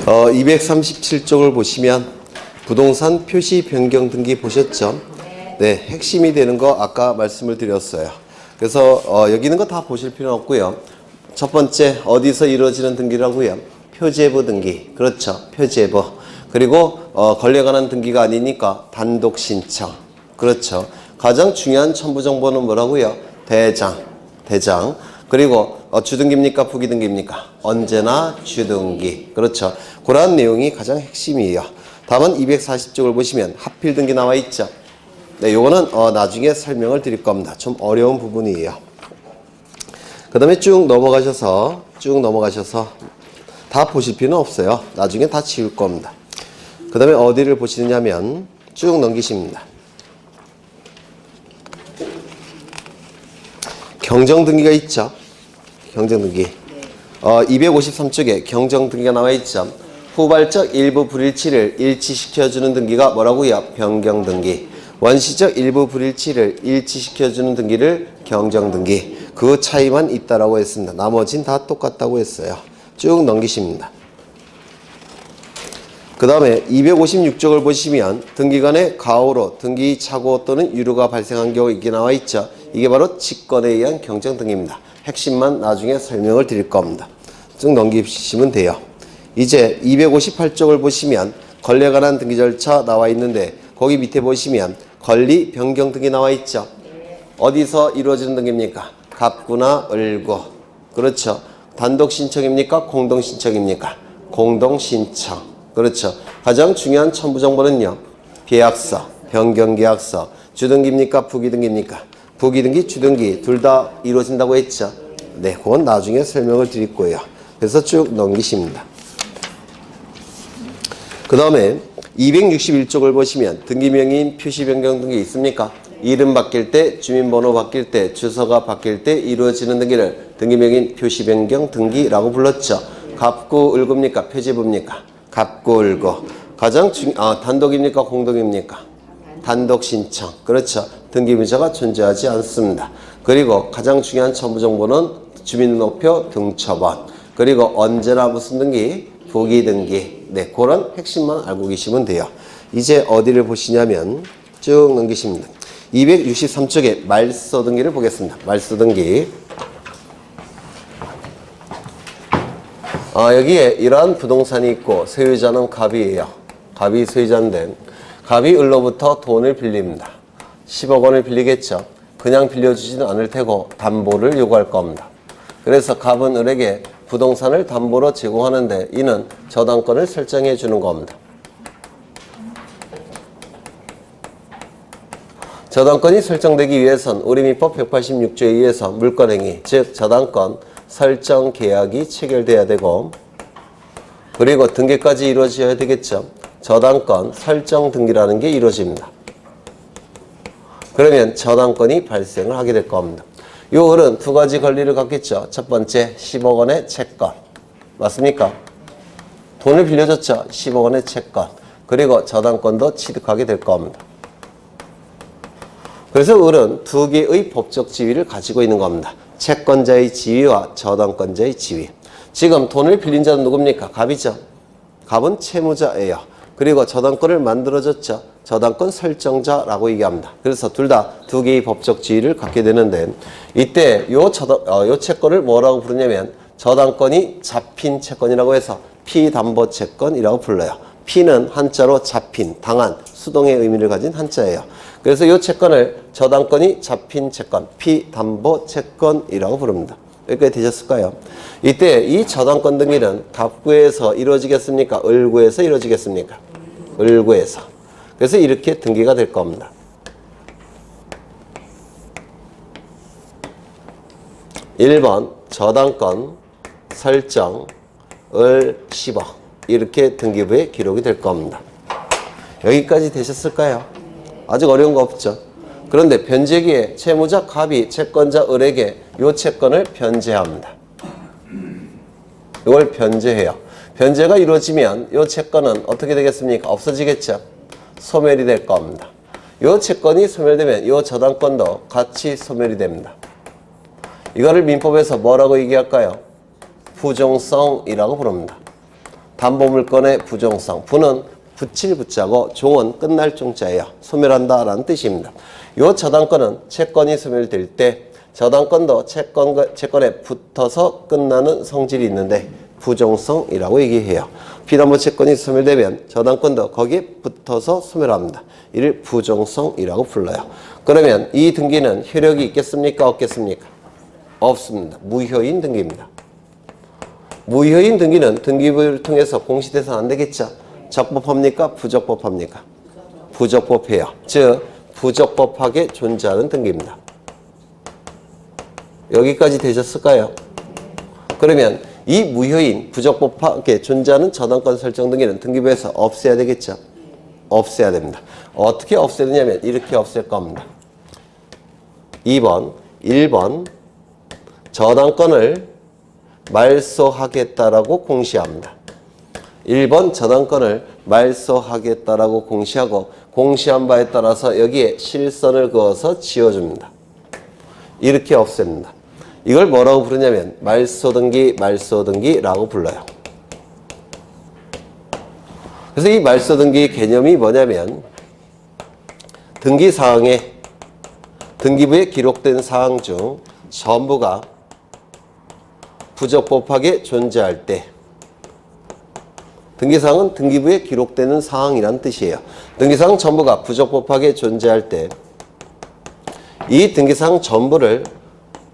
237쪽을 보시면 부동산 표시 변경 등기 보셨죠? 네, 핵심이 되는 거 아까 말씀을 드렸어요. 그래서 여기 있는 거 다 보실 필요는 없고요. 첫 번째, 어디서 이루어지는 등기라고요? 표제부 등기. 그렇죠. 표제부. 그리고 권리에 관한 등기가 아니니까 단독 신청. 그렇죠. 가장 중요한 첨부 정보는 뭐라고요? 대장. 그리고 주등기입니까? 부기등기입니까? 언제나 주등기. 그렇죠. 그러한 내용이 가장 핵심이에요. 다음은 240쪽을 보시면 하필 등기 나와 있죠. 네, 요거는 나중에 설명을 드릴 겁니다. 좀 어려운 부분이에요. 그 다음에 쭉 넘어가셔서 다 보실 필요는 없어요. 나중에 다 지울 겁니다. 그 다음에 어디를 보시느냐면 쭉 넘기십니다. 경정등기가 있죠. 경정등기. 253쪽에 경정등기가 나와 있죠. 후발적 일부 불일치를 일치시켜주는 등기가 뭐라고요? 변경등기. 원시적 일부 불일치를 일치시켜주는 등기를 경정등기. 그 차이만 있다라고 했습니다. 나머진 다 똑같다고 했어요. 쭉 넘기십니다. 그 다음에 256쪽을 보시면 등기간의 가오로 등기 착오 또는 유료가 발생한 경우 이게 나와 있죠. 이게 바로 직권에 의한 경정등기입니다. 핵심만 나중에 설명을 드릴 겁니다. 쭉 넘기시면 돼요. 이제 258쪽을 보시면 권리에 관한 등기 절차 나와 있는데 거기 밑에 보시면 권리 변경 등기 나와 있죠. 어디서 이루어지는 등기입니까? 갑구나 을구. 그렇죠. 단독 신청입니까? 공동 신청입니까? 공동 신청. 그렇죠. 가장 중요한 첨부 정보는요. 계약서, 변경계약서. 주등기입니까? 부기등기입니까? 부기등기, 주등기 둘 다 이루어진다고 했죠. 네, 그건 나중에 설명을 드릴 거예요. 그래서 쭉 넘기십니다. 그 다음에 261쪽을 보시면 등기명의인 표시 변경 등기 있습니까? 이름 바뀔 때, 주민번호 바뀔 때, 주소가 바뀔 때 이루어지는 등기를 등기명의인 표시 변경 등기라고 불렀죠. 갑구, 을구입니까? 표제부입니까? 갑구, 을구. 가장 단독입니까? 공동입니까? 단독 신청. 그렇죠. 등기부자가 존재하지 않습니다. 그리고 가장 중요한 첨부 정보는 주민등록표 등초번. 그리고 언제나 무슨 등기? 부기등기. 네, 그런 핵심만 알고 계시면 돼요. 이제 어디를 보시냐면 쭉 넘기십니다. 263쪽에 말소 등기를 보겠습니다. 말소 등기. 여기에 이러한 부동산이 있고 소유자는 갑이에요. 갑이 소유자인데 갑이 을로부터 돈을 빌립니다. 10억 원을 빌리겠죠. 그냥 빌려주지는 않을 테고 담보를 요구할 겁니다. 그래서 갑은 을에게 부동산을 담보로 제공하는데 이는 저당권을 설정해 주는 겁니다. 저당권이 설정되기 위해선 우리민법 186조에 의해서 물권행위, 즉 저당권 설정 계약이 체결돼야 되고 그리고 등기까지 이루어져야 되겠죠. 저당권 설정 등기라는 게 이루어집니다. 그러면 저당권이 발생을 하게 될 겁니다. 요 을은 두 가지 권리를 갖겠죠. 첫 번째 10억 원의 채권. 맞습니까? 돈을 빌려줬죠. 10억 원의 채권. 그리고 저당권도 취득하게 될 겁니다. 그래서 을은 두 개의 법적 지위를 가지고 있는 겁니다. 채권자의 지위와 저당권자의 지위. 지금 돈을 빌린 자는 누굽니까? 갑이죠. 갑은 채무자예요. 그리고 저당권을 만들어줬죠. 저당권 설정자라고 얘기합니다. 그래서 둘 다 두 개의 법적 지위를 갖게 되는데 이때 요 채권을 뭐라고 부르냐면 저당권이 잡힌 채권이라고 해서 피담보채권이라고 불러요. 피는 한자로 잡힌, 당한, 수동의 의미를 가진 한자예요. 그래서 요 채권을 저당권이 잡힌 채권, 피담보채권이라고 부릅니다. 여기까지 되셨을까요? 이때 이 저당권 등기는 갑구에서 이루어지겠습니까? 을구에서 이루어지겠습니까? 을구에서. 그래서 이렇게 등기가 될 겁니다. 1번 저당권 설정 을 10억 이렇게 등기부에 기록이 될 겁니다. 여기까지 되셨을까요? 아직 어려운 거 없죠? 그런데 변제기에 채무자 갑이 채권자 을에게 이 채권을 변제합니다. 이걸 변제해요. 변제가 이루어지면 이 채권은 어떻게 되겠습니까? 없어지겠죠? 소멸이 될 겁니다. 이 채권이 소멸되면 이 저당권도 같이 소멸이 됩니다. 이거를 민법에서 뭐라고 얘기할까요? 부종성이라고 부릅니다. 담보물건의 부종성. 부는 붙일 붙자고 종은 끝날 종자예요. 소멸한다라는 뜻입니다. 요 저당권은 채권이 소멸될 때 저당권도 채권에 붙어서 끝나는 성질이 있는데 부종성이라고 얘기해요. 피담보 채권이 소멸되면 저당권도 거기에 붙어서 소멸합니다. 이를 부종성이라고 불러요. 그러면 이 등기는 효력이 있겠습니까? 없겠습니까? 없습니다. 무효인 등기입니다. 무효인 등기는 등기부를 통해서 공시돼서는 안 되겠죠. 적법합니까? 부적법합니까? 부적법해요. 즉 부적법하게 존재하는 등기입니다. 여기까지 되셨을까요? 그러면 이 무효인 부적법하게 존재하는 저당권 설정 등기는 등기부에서 없애야 되겠죠. 없애야 됩니다. 어떻게 없애느냐면 이렇게 없앨 겁니다. 2번, 1번 저당권을 말소하겠다라고 공시합니다. 1번 저당권을 말소하겠다라고 공시하고 공시한 바에 따라서 여기에 실선을 그어서 지워줍니다. 이렇게 없앱니다. 이걸 뭐라고 부르냐면 말소등기, 말소등기라고 불러요. 그래서 이 말소등기 개념이 뭐냐면 등기사항에 등기부에 기록된 사항 중 전부가 부적법하게 존재할 때 등기사항은 등기부에 기록되는 사항이란 뜻이에요. 등기사항 전부가 부적법하게 존재할 때 이 등기사항 전부를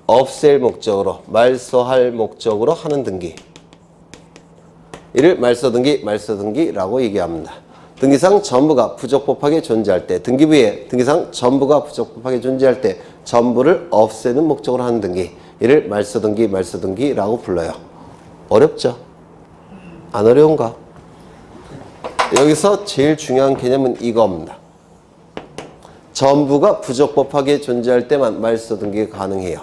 없앨 목적으로 말소할 목적으로 하는 등기 이를 말소등기, 말소등기라고 얘기합니다. 등기사항 전부가 부적법하게 존재할 때 등기부에 등기사항 전부가 부적법하게 존재할 때 전부를 없애는 목적으로 하는 등기 이를 말소등기, 말소등기라고 불러요. 어렵죠? 안 어려운가? 여기서 제일 중요한 개념은 이겁니다. 전부가 부적법하게 존재할 때만 말소등기가 가능해요.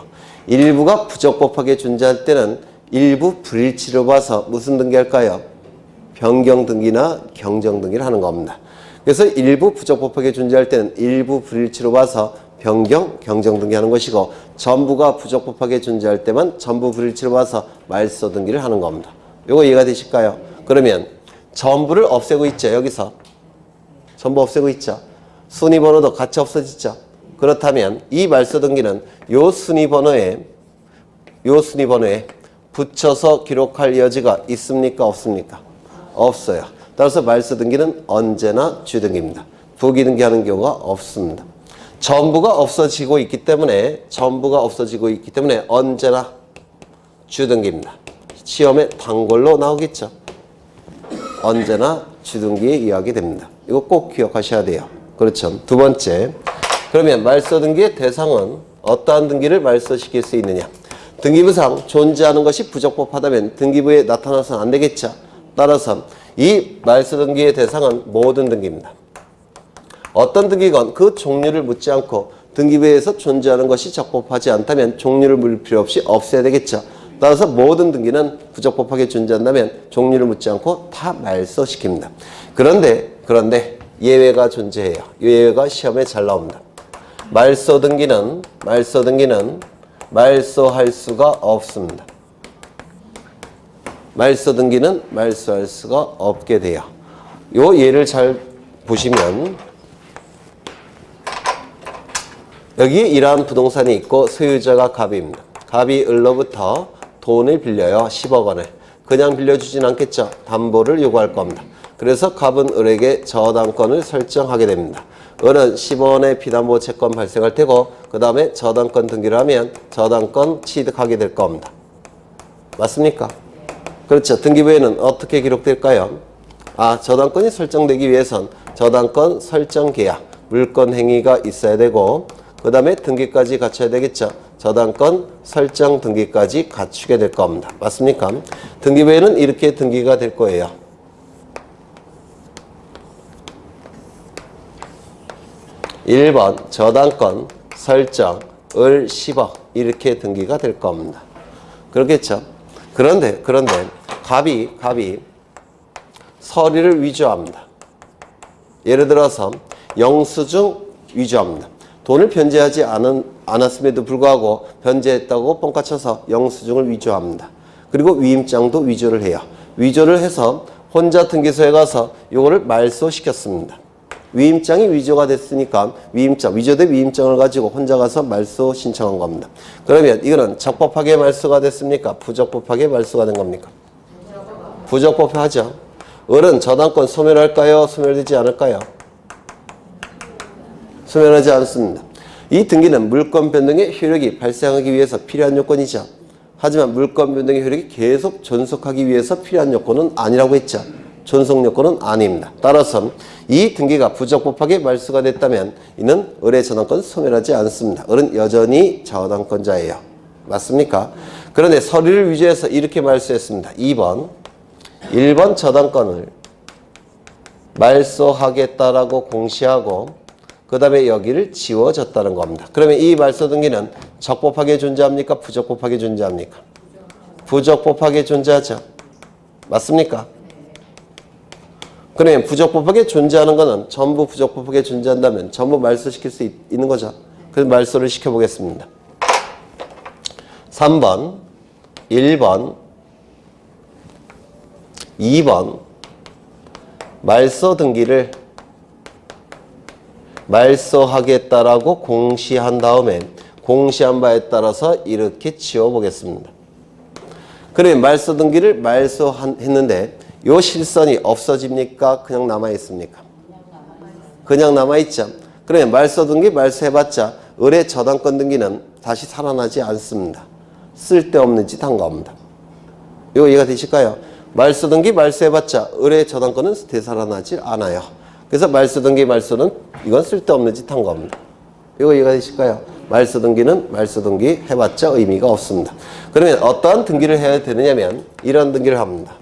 일부가 부적법하게 존재할 때는 일부 불일치로 봐서 무슨 등기할까요? 변경등기나 경정등기를 하는 겁니다. 그래서 일부 부적법하게 존재할 때는 일부 불일치로 봐서 변경, 경정등기 하는 것이고 전부가 부적법하게 존재할 때만 전부 불일치로 봐서 말소등기를 하는 겁니다. 이거 이해가 되실까요? 그러면 전부를 없애고 있죠. 여기서 전부 없애고 있죠. 순위번호도 같이 없어지죠. 그렇다면 이 말소등기는 요 순위번호에 붙여서 기록할 여지가 있습니까? 없습니까? 없어요. 따라서 말소등기는 언제나 주등기입니다. 부기등기하는 경우가 없습니다. 전부가 없어지고 있기 때문에 언제나 주등기입니다. 시험에 단골로 나오겠죠. 언제나 주등기에 의하게 됩니다. 이거 꼭 기억하셔야 돼요. 그렇죠. 두 번째, 그러면 말소등기의 대상은 어떠한 등기를 말소시킬 수 있느냐? 등기부상 존재하는 것이 부적법하다면 등기부에 나타나서는 안 되겠죠. 따라서 이 말소등기의 대상은 모든 등기입니다. 어떤 등기건 그 종류를 묻지 않고 등기부에서 존재하는 것이 적법하지 않다면 종류를 물 필요 없이 없애야 되겠죠. 따라서 모든 등기는 부적법하게 존재한다면 종류를 묻지 않고 다 말소시킵니다. 그런데 예외가 존재해요. 예외가 시험에 잘 나옵니다. 말소등기는 말소할 수가 없습니다. 말소등기는 말소할 수가 없게 돼요. 요 예를 잘 보시면 여기 이러한 부동산이 있고 소유자가 갑입니다. 갑이 을로부터 돈을 빌려요. 10억 원을. 그냥 빌려주진 않겠죠. 담보를 요구할 겁니다. 그래서 갑은 을에게 저당권을 설정하게 됩니다. 을은 10원의 피담보 채권 발생할 테고 그 다음에 저당권 등기를 하면 저당권 취득하게 될 겁니다. 맞습니까? 그렇죠. 등기부에는 어떻게 기록될까요? 저당권이 설정되기 위해선 저당권 설정 계약, 물권 행위가 있어야 되고 그 다음에 등기까지 갖춰야 되겠죠. 저당권 설정 등기까지 갖추게 될 겁니다. 맞습니까? 등기부에는 이렇게 등기가 될 거예요. 1번 저당권 설정 을 10억 이렇게 등기가 될 겁니다. 그렇겠죠? 그런데 갑이 서류를 위조합니다. 예를 들어서 영수증 위조합니다. 돈을 변제하지 않았음에도 불구하고 변제했다고 뻥까쳐서 영수증을 위조합니다. 그리고 위임장도 위조를 해요. 위조를 해서 혼자 등기소에 가서 요거를 말소시켰습니다. 위임장이 위조가 됐으니까 위임장, 위조된 위임장을 가지고 혼자 가서 말소 신청한 겁니다. 그러면 이거는 적법하게 말소가 됐습니까? 부적법하게 말소가 된 겁니까? 부적법하죠. 을은 저당권 소멸할까요? 소멸되지 않을까요? 소멸하지 않습니다. 이 등기는 물권 변동의 효력이 발생하기 위해서 필요한 요건이죠. 하지만 물권 변동의 효력이 계속 존속하기 위해서 필요한 요건은 아니라고 했죠. 존속 요건은 아닙니다. 따라서 이 등기가 부적법하게 말소가 됐다면 이는 을의 저당권 소멸하지 않습니다. 을은 여전히 저당권자예요. 맞습니까? 그런데 서류를 위조해서 이렇게 말소했습니다. 2번 1번 저당권을 말소하겠다라고 공시하고 그 다음에 여기를 지워졌다는 겁니다. 그러면 이 말소 등기는 적법하게 존재합니까? 부적법하게 존재합니까? 부적법하게 존재하죠. 맞습니까? 그러면 부적법하게 존재하는 것은 전부 부적법하게 존재한다면 전부 말소시킬 수 있는 거죠. 그래서 말소를 시켜보겠습니다. 3번, 1번, 2번 말소 등기를 말소하겠다라고 공시한 다음에 공시한 바에 따라서 이렇게 지워보겠습니다. 그러면 말소 등기를 말소했는데 요 실선이 없어집니까? 그냥 남아있습니까? 그냥 남아있죠. 그러면 말소 등기 말소해봤자 을의 저당권 등기는 다시 살아나지 않습니다. 쓸데없는 짓 한 겁니다. 이거 이해가 되실까요? 말소 등기 말소해봤자 을의 저당권은 되살아나질 않아요. 그래서 말소 등기 말소는 이건 쓸데없는 짓 한 겁니다. 이거 이해가 되실까요? 말소 등기는 말소 등기 해봤자 의미가 없습니다. 그러면 어떠한 등기를 해야 되느냐면 이런 등기를 합니다.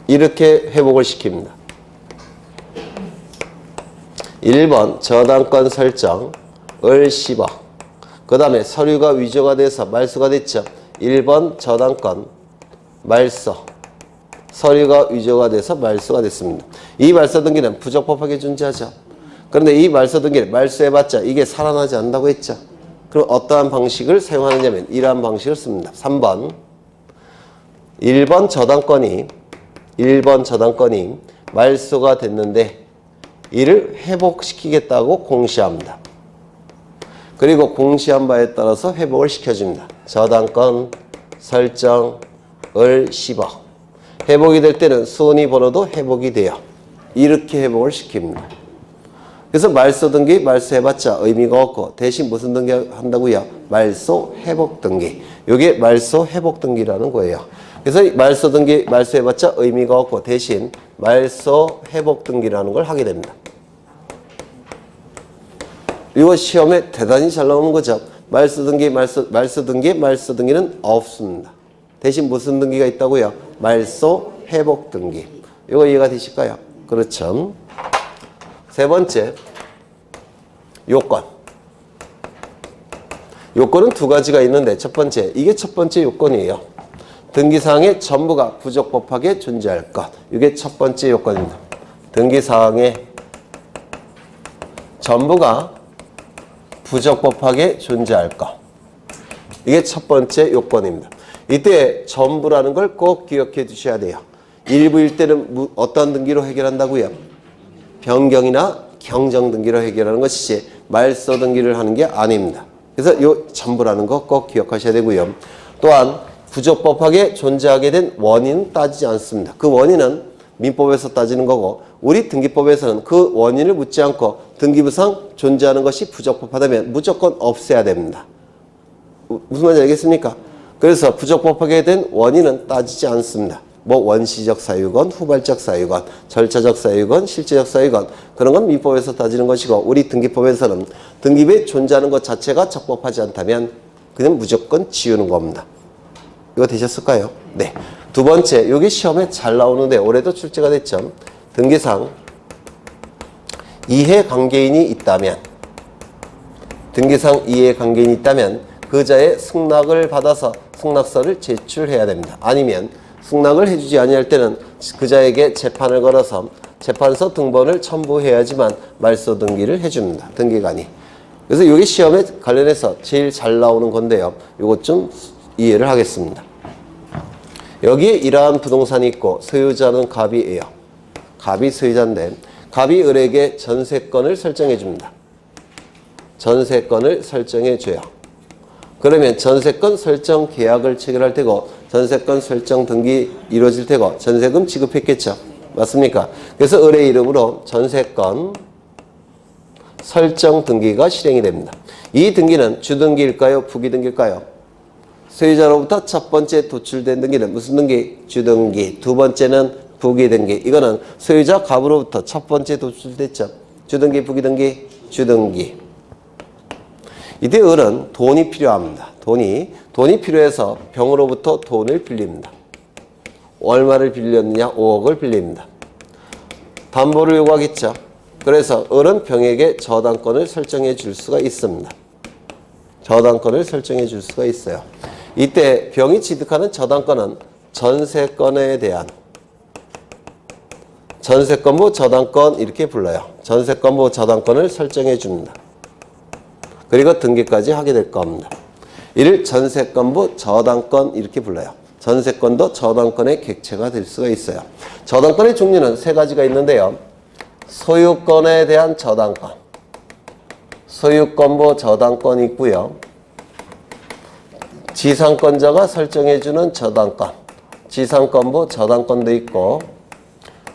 이렇게 회복을 시킵니다. 1번 저당권 설정 을 10억. 그 다음에 서류가 위조가 돼서 말소가 됐죠. 1번 저당권 말소. 서류가 위조가 돼서 말소가 됐습니다. 이 말소 등기는 부적법하게 존재하죠. 그런데 이 말소 등기를 말소해봤자 이게 살아나지 않는다고 했죠. 그럼 어떠한 방식을 사용하느냐면 이러한 방식을 씁니다. 3번 1번 저당권이 말소가 됐는데 이를 회복시키겠다고 공시합니다. 그리고 공시한 바에 따라서 회복을 시켜줍니다. 저당권 설정 을 10억. 회복이 될 때는 순위 번호도 회복이 돼요. 이렇게 회복을 시킵니다. 그래서 말소 등기 말소해봤자 의미가 없고 대신 무슨 등기 한다고요? 말소 회복 등기. 이게 말소 회복 등기라는 거예요. 그래서 말소 등기 말소해봤자 의미가 없고 대신 말소 회복 등기라는 걸 하게 됩니다. 이거 시험에 대단히 잘 나오는 거죠. 말소 등기는 없습니다. 대신 무슨 등기가 있다고요? 말소 회복 등기. 이거 이해가 되실까요? 그렇죠. 세 번째 요건. 요건은 두 가지가 있는데 첫 번째, 이게 첫 번째 요건이에요. 등기사항의 전부가 부적법하게 존재할 것. 이게 첫 번째 요건입니다. 등기사항의 전부가 부적법하게 존재할 것. 이게 첫 번째 요건입니다. 이때 전부라는 걸 꼭 기억해 두셔야 돼요. 일부일 때는 어떤 등기로 해결한다고요? 변경이나 경정 등기로 해결하는 것이지 말소 등기를 하는 게 아닙니다. 그래서 이 전부라는 거 꼭 기억하셔야 되고요. 또한 부적법하게 존재하게 된 원인은 따지지 않습니다. 그 원인은 민법에서 따지는 거고 우리 등기법에서는 그 원인을 묻지 않고 등기부상 존재하는 것이 부적법하다면 무조건 없애야 됩니다. 무슨 말인지 알겠습니까? 그래서 부적법하게 된 원인은 따지지 않습니다. 뭐 원시적 사유건 후발적 사유건 절차적 사유건 실제적 사유건 그런 건 민법에서 따지는 것이고 우리 등기법에서는 등기부에 존재하는 것 자체가 적법하지 않다면 그냥 무조건 지우는 겁니다. 이거 되셨을까요? 네. 두 번째, 여기 시험에 잘 나오는데 올해도 출제가 됐죠. 등기상 이해관계인이 있다면 등기상 이해관계인이 있다면 그자의 승낙을 받아서 승낙서를 제출해야 됩니다. 아니면 승낙을 해주지 아니할 때는 그자에게 재판을 걸어서 재판서 등본을 첨부해야지만 말소 등기를 해줍니다. 등기관이. 그래서 여기 시험에 관련해서 제일 잘 나오는 건데요. 이것 좀 이해를 하겠습니다. 여기에 이러한 부동산이 있고 소유자는 갑이에요. 갑이 소유자인데 갑이 을에게 전세권을 설정해 줍니다. 전세권을 설정해 줘요. 그러면 전세권 설정 계약을 체결할 테고 전세권 설정 등기 이루어질 테고 전세금 지급했겠죠. 맞습니까? 그래서 을의 이름으로 전세권 설정 등기가 실행이 됩니다. 이 등기는 주등기일까요? 부기등기일까요? 소유자로부터 첫 번째 도출된 등기는 무슨 등기? 주등기. 두 번째는 부기등기. 이거는 소유자 갑으로부터 첫 번째 도출됐죠. 주등기, 부기등기, 주등기. 이때 을은 돈이 필요합니다. 돈이 필요해서 병으로부터 돈을 빌립니다. 얼마를 빌렸느냐? 5억을 빌립니다. 담보를 요구하겠죠. 그래서 을은 병에게 저당권을 설정해 줄 수가 있습니다. 저당권을 설정해 줄 수가 있어요. 이때 병이 취득하는 저당권은 전세권에 대한 전세권부 저당권 이렇게 불러요. 전세권부 저당권을 설정해 줍니다. 그리고 등기까지 하게 될 겁니다. 이를 전세권부 저당권 이렇게 불러요. 전세권도 저당권의 객체가 될 수가 있어요. 저당권의 종류는 세 가지가 있는데요. 소유권에 대한 저당권, 소유권부 저당권이 있고요. 지상권자가 설정해주는 저당권, 지상권부 저당권도 있고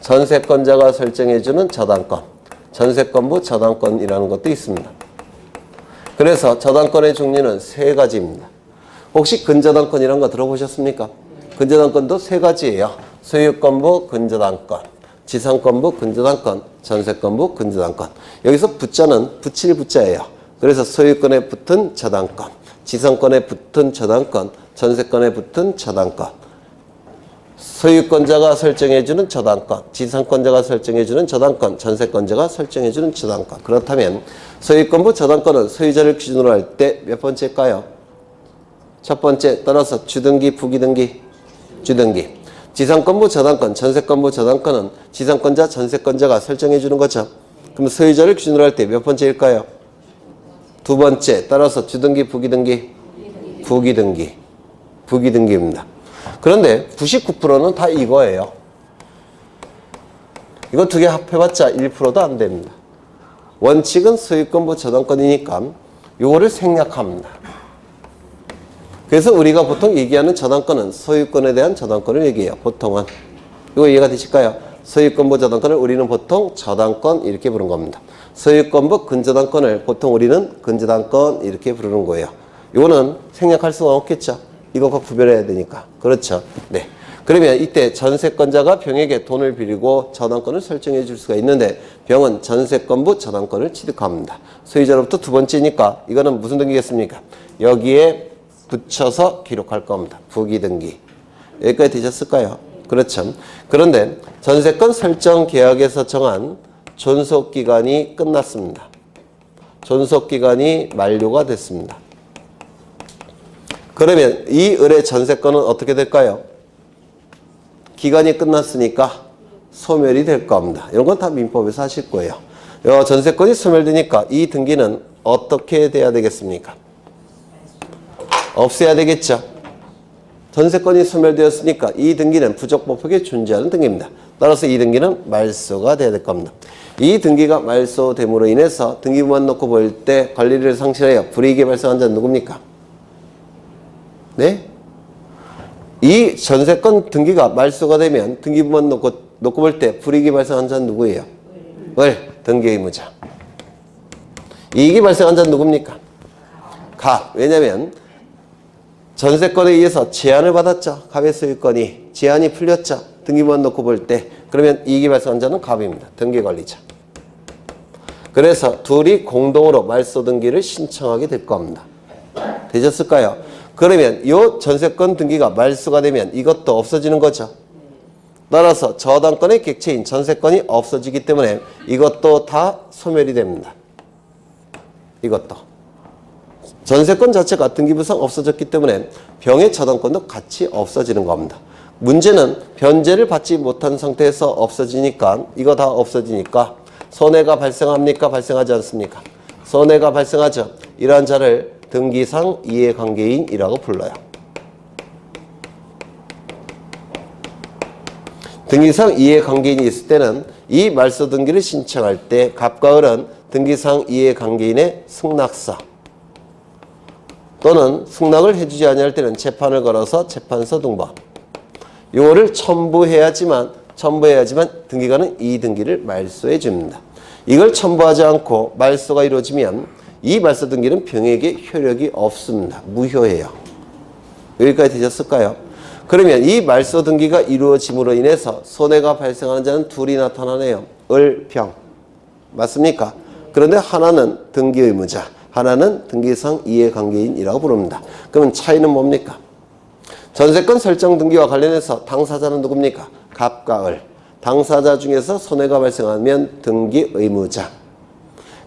전세권자가 설정해주는 저당권, 전세권부 저당권이라는 것도 있습니다. 그래서 저당권의 종류는 세 가지입니다. 혹시 근저당권이라는 거 들어보셨습니까? 근저당권도 세 가지예요. 소유권부 근저당권, 지상권부 근저당권, 전세권부 근저당권. 여기서 붙자는 붙일 붙자예요. 그래서 소유권에 붙은 저당권, 지상권에 붙은 저당권, 전세권에 붙은 저당권. 소유권자가 설정해주는 저당권, 지상권자가 설정해주는 저당권, 전세권자가 설정해주는 저당권. 그렇다면 소유권부 저당권은 소유자를 기준으로 할 때 몇 번째일까요? 첫 번째, 따라서 주등기, 부기등기, 주등기. 지상권부 저당권, 전세권부 저당권은 지상권자, 전세권자가 설정해주는 거죠. 그럼 소유자를 기준으로 할 때 몇 번째일까요? 두 번째, 따라서 주등기, 부기등기, 부기등기, 부기등기입니다. 그런데 99%는 다 이거예요. 이거 두 개 합해봤자 1%도 안 됩니다. 원칙은 소유권부 저당권이니까 이거를 생략합니다. 그래서 우리가 보통 얘기하는 저당권은 소유권에 대한 저당권을 얘기해요. 보통은. 이거 이해가 되실까요? 소유권부 저당권을 우리는 보통 저당권 이렇게 부르는 겁니다. 소유권부 근저당권을 보통 우리는 근저당권 이렇게 부르는 거예요. 이거는 생략할 수가 없겠죠. 이것과 구별해야 되니까. 그렇죠. 네. 그러면 이때 전세권자가 병에게 돈을 빌리고 저당권을 설정해 줄 수가 있는데 병은 전세권부 저당권을 취득합니다. 소유자로부터 두 번째니까 이거는 무슨 등기겠습니까? 여기에 붙여서 기록할 겁니다. 부기등기. 여기까지 되셨을까요? 그렇죠. 그런데 전세권 설정 계약에서 정한 존속기간이 끝났습니다. 존속기간이 만료가 됐습니다. 그러면 이 을의 전세권은 어떻게 될까요? 기간이 끝났으니까 소멸이 될 겁니다. 이런 건 다 민법에서 하실 거예요. 전세권이 소멸되니까 이 등기는 어떻게 돼야 되겠습니까? 없애야 되겠죠. 전세권이 소멸되었으니까 이 등기는 부적법하게 존재하는 등기입니다. 따라서 이 등기는 말소가 돼야 될 겁니다. 이 등기가 말소됨으로 인해서 등기부만 놓고 볼 때 권리를 상실하여 불이익이 발생한 자는 누굽니까? 네? 이 전세권 등기가 말소가 되면 등기부만 놓고 볼 때 불이익이 발생한 자는 누구예요? 등기의무자. 이익이 발생한 자는 누굽니까? 갑. 왜냐면 전세권에 의해서 제한을 받았죠. 갑의 소유권이. 제한이 풀렸죠. 등기부만 놓고 볼 때. 그러면 이익이 발생한 자는 갑입니다. 등기관리자. 그래서 둘이 공동으로 말소 등기를 신청하게 될 겁니다. 되셨을까요? 그러면 이 전세권 등기가 말소가 되면 이것도 없어지는 거죠. 따라서 저당권의 객체인 전세권이 없어지기 때문에 이것도 다 소멸이 됩니다. 이것도. 전세권 자체가 등기부상 없어졌기 때문에 병의 저당권도 같이 없어지는 겁니다. 문제는 변제를 받지 못한 상태에서 없어지니까 이거 다 없어지니까 손해가 발생합니까? 발생하지 않습니까? 손해가 발생하죠. 이러한 자를 등기상 이해관계인이라고 불러요. 등기상 이해관계인이 있을 때는 이 말소 등기를 신청할 때 갑과 을은 등기상 이해관계인의 승낙서 또는 승낙을 해주지 아니할 때는 재판을 걸어서 재판서 등본 요거를 첨부해야지만 등기관은 이 등기를 말소해 줍니다. 이걸 첨부하지 않고 말소가 이루어지면 이 말소 등기는 병에게 효력이 없습니다. 무효해요. 여기까지 되셨을까요? 그러면 이 말소 등기가 이루어짐으로 인해서 손해가 발생하는 자는 둘이 나타나네요. 을, 병. 맞습니까? 그런데 하나는 등기 의무자, 하나는 등기상 이해관계인이라고 부릅니다. 그러면 차이는 뭡니까? 전세권 설정 등기와 관련해서 당사자는 누굽니까? 갑과 을. 당사자 중에서 손해가 발생하면 등기 의무자.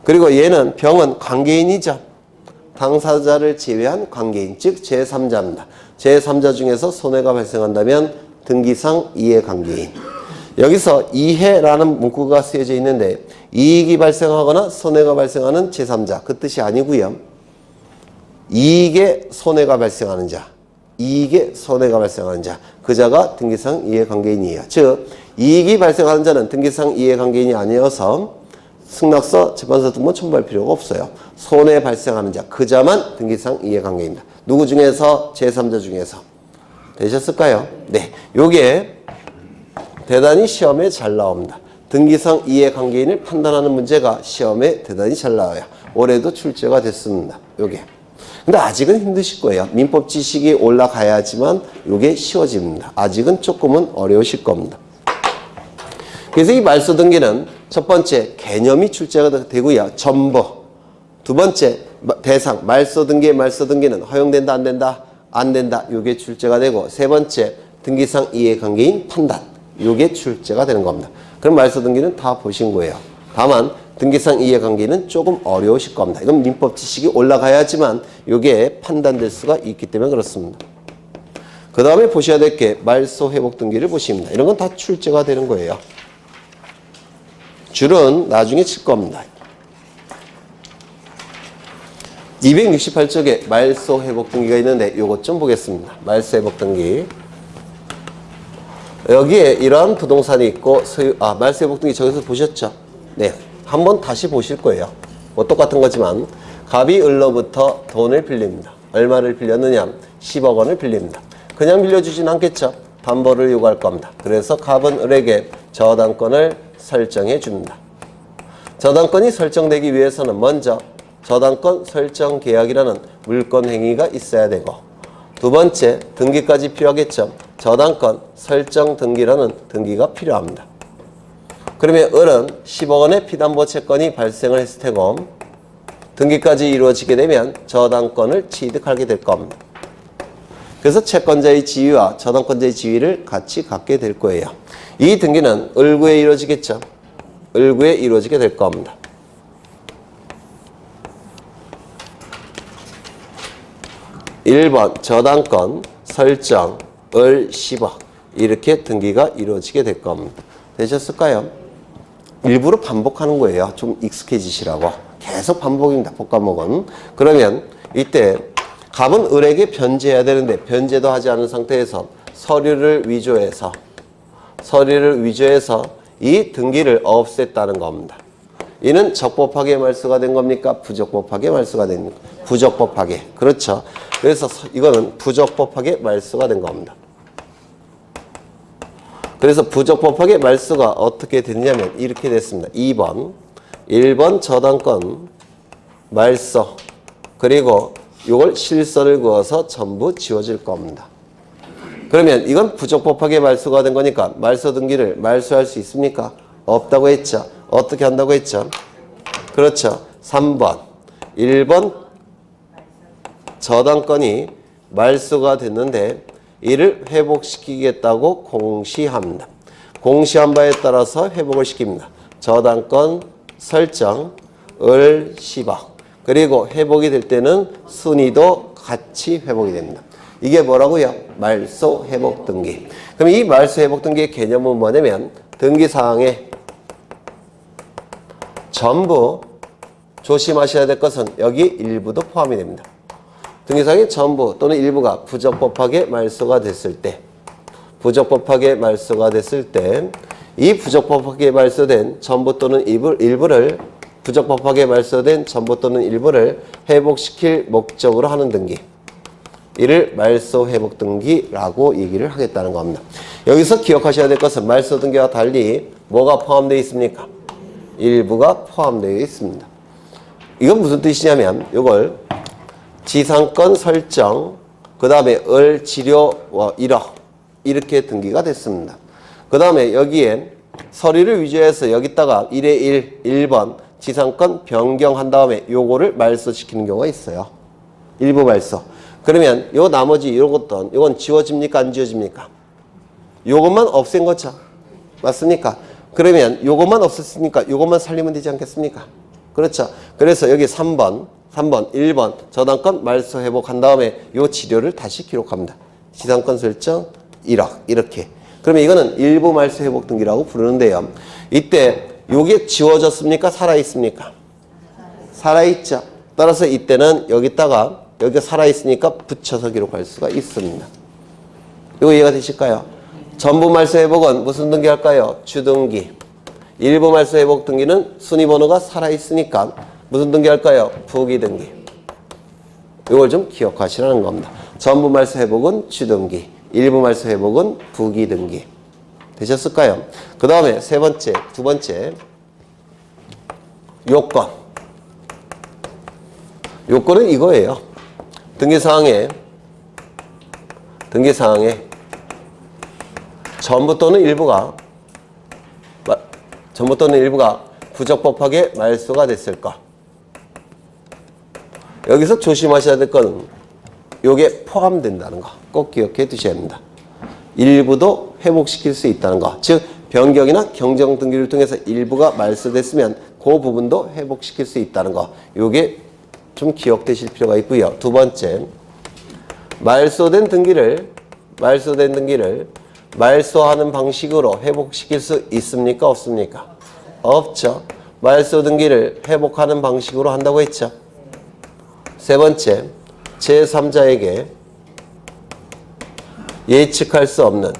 그리고 얘는 병은 관계인이죠. 당사자를 제외한 관계인, 즉 제3자입니다. 제3자 중에서 손해가 발생한다면 등기상 이해관계인. 여기서 이해라는 문구가 쓰여져 있는데 이익이 발생하거나 손해가 발생하는 제3자 그 뜻이 아니고요. 이익에 손해가 발생하는 자, 이익에 손해가 발생하는 자, 그 자가 등기상 이해관계인이에요. 즉 이익이 발생하는 자는 등기상 이해관계인이 아니어서 승낙서, 재판서 등본 첨부할 필요가 없어요. 손해 발생하는 자, 그 자만 등기상 이해관계입니다. 누구 중에서? 제3자 중에서. 되셨을까요? 네. 요게 대단히 시험에 잘 나옵니다. 등기상 이해관계인을 판단하는 문제가 시험에 대단히 잘 나와요. 올해도 출제가 됐습니다. 요게. 근데 아직은 힘드실 거예요. 민법 지식이 올라가야지만 요게 쉬워집니다. 아직은 조금은 어려우실 겁니다. 그래서 이 말소 등기는 첫 번째 개념이 출제가 되고요. 전부. 두 번째 대상 말소 등기는 허용된다 안 된다? 안 된다. 요게 출제가 되고 세 번째 등기상 이해관계인 판단. 요게 출제가 되는 겁니다. 그럼 말소 등기는 다 보신 거예요. 다만 등기상 이해관계는 조금 어려우실 겁니다. 이건 민법 지식이 올라가야지만 요게 판단될 수가 있기 때문에 그렇습니다. 그 다음에 보셔야 될 게 말소 회복 등기를 보십니다. 이런 건 다 출제가 되는 거예요. 줄은 나중에 칠 겁니다. 268쪽에 말소 회복 등기가 있는데 요것 좀 보겠습니다. 말소 회복 등기. 여기에 이러한 부동산이 있고 말소 회복 등기 저기서 보셨죠? 네. 한번 다시 보실 거예요. 뭐 똑같은 거지만 갑이 을로부터 돈을 빌립니다. 얼마를 빌렸느냐? 10억 원을 빌립니다. 그냥 빌려주진 않겠죠? 담보를 요구할 겁니다. 그래서 갑은 을에게 저당권을 설정해 줍니다. 저당권이 설정되기 위해서는 먼저 저당권 설정 계약이라는 물권 행위가 있어야 되고 두 번째 등기까지 필요하겠죠. 저당권 설정 등기라는 등기가 필요합니다. 그러면 을은 10억 원의 피담보 채권이 발생을 했을 테고 등기까지 이루어지게 되면 저당권을 취득하게 될 겁니다. 그래서 채권자의 지위와 저당권자의 지위를 같이 갖게 될 거예요. 이 등기는 을구에 이루어지겠죠. 을구에 이루어지게 될 겁니다. (1번) 저당권 설정 을 10억 이렇게 등기가 이루어지게 될 겁니다. 되셨을까요? 일부러 반복하는 거예요. 좀 익숙해지시라고. 계속 반복입니다. 복과목은. 그러면 이때 갑은 을에게 변제해야 되는데 변제도 하지 않은 상태에서 서류를 위조해서 이 등기를 없앴다는 겁니다. 이는 적법하게 말소가 된 겁니까? 부적법하게 말소가 된 겁니까? 부적법하게. 그렇죠. 그래서 이거는 부적법하게 말소가 된 겁니다. 그래서 부적법하게 말소가 어떻게 됐냐면 이렇게 됐습니다. 2번 1번 저당권 말소 그리고 이걸 실서를 그어서 전부 지워질 겁니다. 그러면 이건 부적법하게 말소가 된 거니까 말소 등기를 말소할 수 있습니까? 없다고 했죠. 어떻게 한다고 했죠? 그렇죠. 3번 1번 저당권이 말소가 됐는데 이를 회복시키겠다고 공시합니다. 공시한 바에 따라서 회복을 시킵니다. 저당권 설정 을 10억 그리고 회복이 될 때는 순위도 같이 회복이 됩니다. 이게 뭐라고요? 말소 회복 등기. 그럼 이 말소 회복 등기의 개념은 뭐냐면 등기사항에 전부 조심하셔야 될 것은 여기 일부도 포함이 됩니다. 등기사항의 전부 또는 일부가 부적법하게 말소가 됐을 때 부적법하게 말소가 됐을 때 이 부적법하게 말소된 전부 또는 일부를 부적법하게 말소된 전부 또는 일부를 회복시킬 목적으로 하는 등기. 이를 말소 회복 등기라고 얘기를 하겠다는 겁니다. 여기서 기억하셔야 될 것은 말소 등기와 달리 뭐가 포함되어 있습니까? 일부가 포함되어 있습니다. 이건 무슨 뜻이냐면 이걸 지상권 설정, 그 다음에 을, 지료, 1억 이렇게 등기가 됐습니다. 그 다음에 여기에 서류를 위조해서 여기다가 1의 1번 지상권 변경한 다음에 요거를 말소시키는 경우가 있어요. 일부 말소. 그러면 요 나머지 이런 것도 이건 지워집니까 안 지워집니까? 요것만 없앤 거죠. 맞습니까? 그러면 요것만 없었으니까 요것만 살리면 되지 않겠습니까? 그렇죠. 그래서 여기 3번 1번 저당권 말소 회복한 다음에 요 지료를 다시 기록합니다. 지상권 설정 1억 이렇게. 그러면 이거는 일부 말소 회복 등기라고 부르는데요. 이때 요게 지워졌습니까? 살아있습니까? 살아있죠. 따라서 이때는 여기다가 여기가 살아있으니까 붙여서 기록할 수가 있습니다. 이거 이해가 되실까요? 전부 말소 회복은 무슨 등기 할까요? 주등기. 일부 말소 회복 등기는 순위번호가 살아있으니까 무슨 등기 할까요? 부기 등기. 이걸 좀 기억하시라는 겁니다. 전부 말소 회복은 주등기. 일부 말소 회복은 부기 등기. 되셨을까요? 그 다음에 두 번째 요건. 요건은 이거예요. 등기사항에 전부 또는 일부가 부적법하게 말소가 됐을 것. 여기서 조심하셔야 될 건 요게 포함된다는 거 꼭 기억해 두셔야 합니다. 일부도 회복시킬 수 있다는 거. 즉 변경이나 경정 등기를 통해서 일부가 말소됐으면 그 부분도 회복시킬 수 있다는 거. 요게 좀 기억되실 필요가 있고요. 두 번째, 말소된 등기를 말소하는 방식으로 회복시킬 수 있습니까? 없습니까? 없죠. 말소 등기를 회복하는 방식으로 한다고 했죠. 세 번째, 제3자에게 예측할 수 없는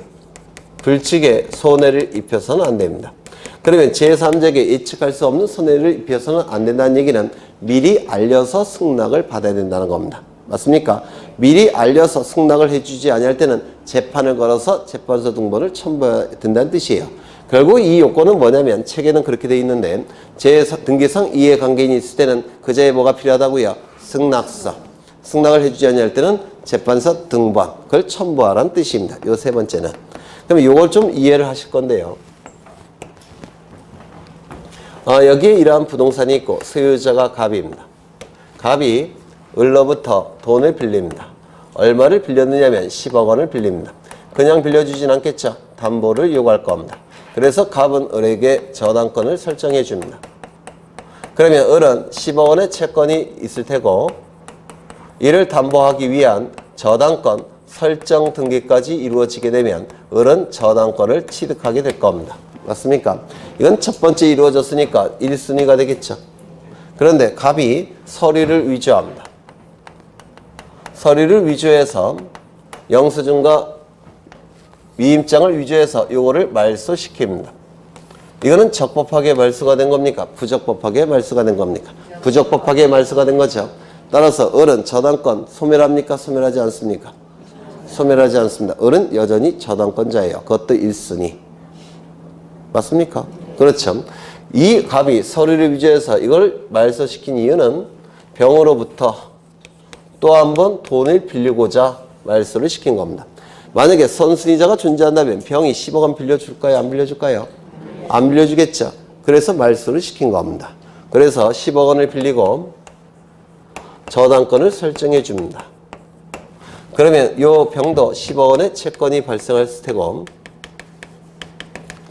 불칙에 손해를 입혀서는 안 됩니다. 그러면 제3자에게 예측할 수 없는 손해를 입혀서는 안 된다는 얘기는 미리 알려서 승낙을 받아야 된다는 겁니다. 맞습니까? 미리 알려서 승낙을 해주지 아니할 때는 재판을 걸어서 재판소 등본을 첨부해야 된다는 뜻이에요. 결국 이 요건은 뭐냐면 책에는 그렇게 돼 있는데 등기상 이해관계인이 있을 때는 그자의 뭐가 필요하다고요? 승낙서. 승낙을 해주지 아니할 때는 재판서 등본. 그걸 첨부하라는 뜻입니다. 요 세 번째는. 그럼 요걸 좀 이해를 하실 건데요. 여기에 이러한 부동산이 있고 소유자가 갑입니다. 갑이 을로부터 돈을 빌립니다. 얼마를 빌렸느냐면 10억 원을 빌립니다. 그냥 빌려주진 않겠죠. 담보를 요구할 겁니다. 그래서 갑은 을에게 저당권을 설정해 줍니다. 그러면 을은 10억 원의 채권이 있을 테고 이를 담보하기 위한 저당권 설정 등기까지 이루어지게 되면 을은 저당권을 취득하게 될 겁니다. 맞습니까? 이건 첫 번째 이루어졌으니까 1순위가 되겠죠. 그런데 갑이 서류를 위조합니다. 서류를 위조해서 영수증과 위임장을 위조해서 요거를 말소시킵니다. 이거는 적법하게 말소가 된 겁니까? 부적법하게 말소가 된 겁니까? 부적법하게 말소가 된 거죠. 따라서 을은 저당권 소멸합니까? 소멸하지 않습니까? 소멸하지 않습니다. 을은 여전히 저당권자예요. 그것도 1순위. 맞습니까? 그렇죠. 이 갑이 서류를 위조해서 이걸 말소시킨 이유는 병으로부터 또 한 번 돈을 빌리고자 말소를 시킨 겁니다. 만약에 선순위자가 존재한다면 병이 10억 원 빌려줄까요? 안 빌려줄까요? 안 빌려주겠죠. 그래서 말소를 시킨 겁니다. 그래서 10억 원을 빌리고 저당권을 설정해 줍니다. 그러면 이 병도 10억 원의 채권이 발생할 테고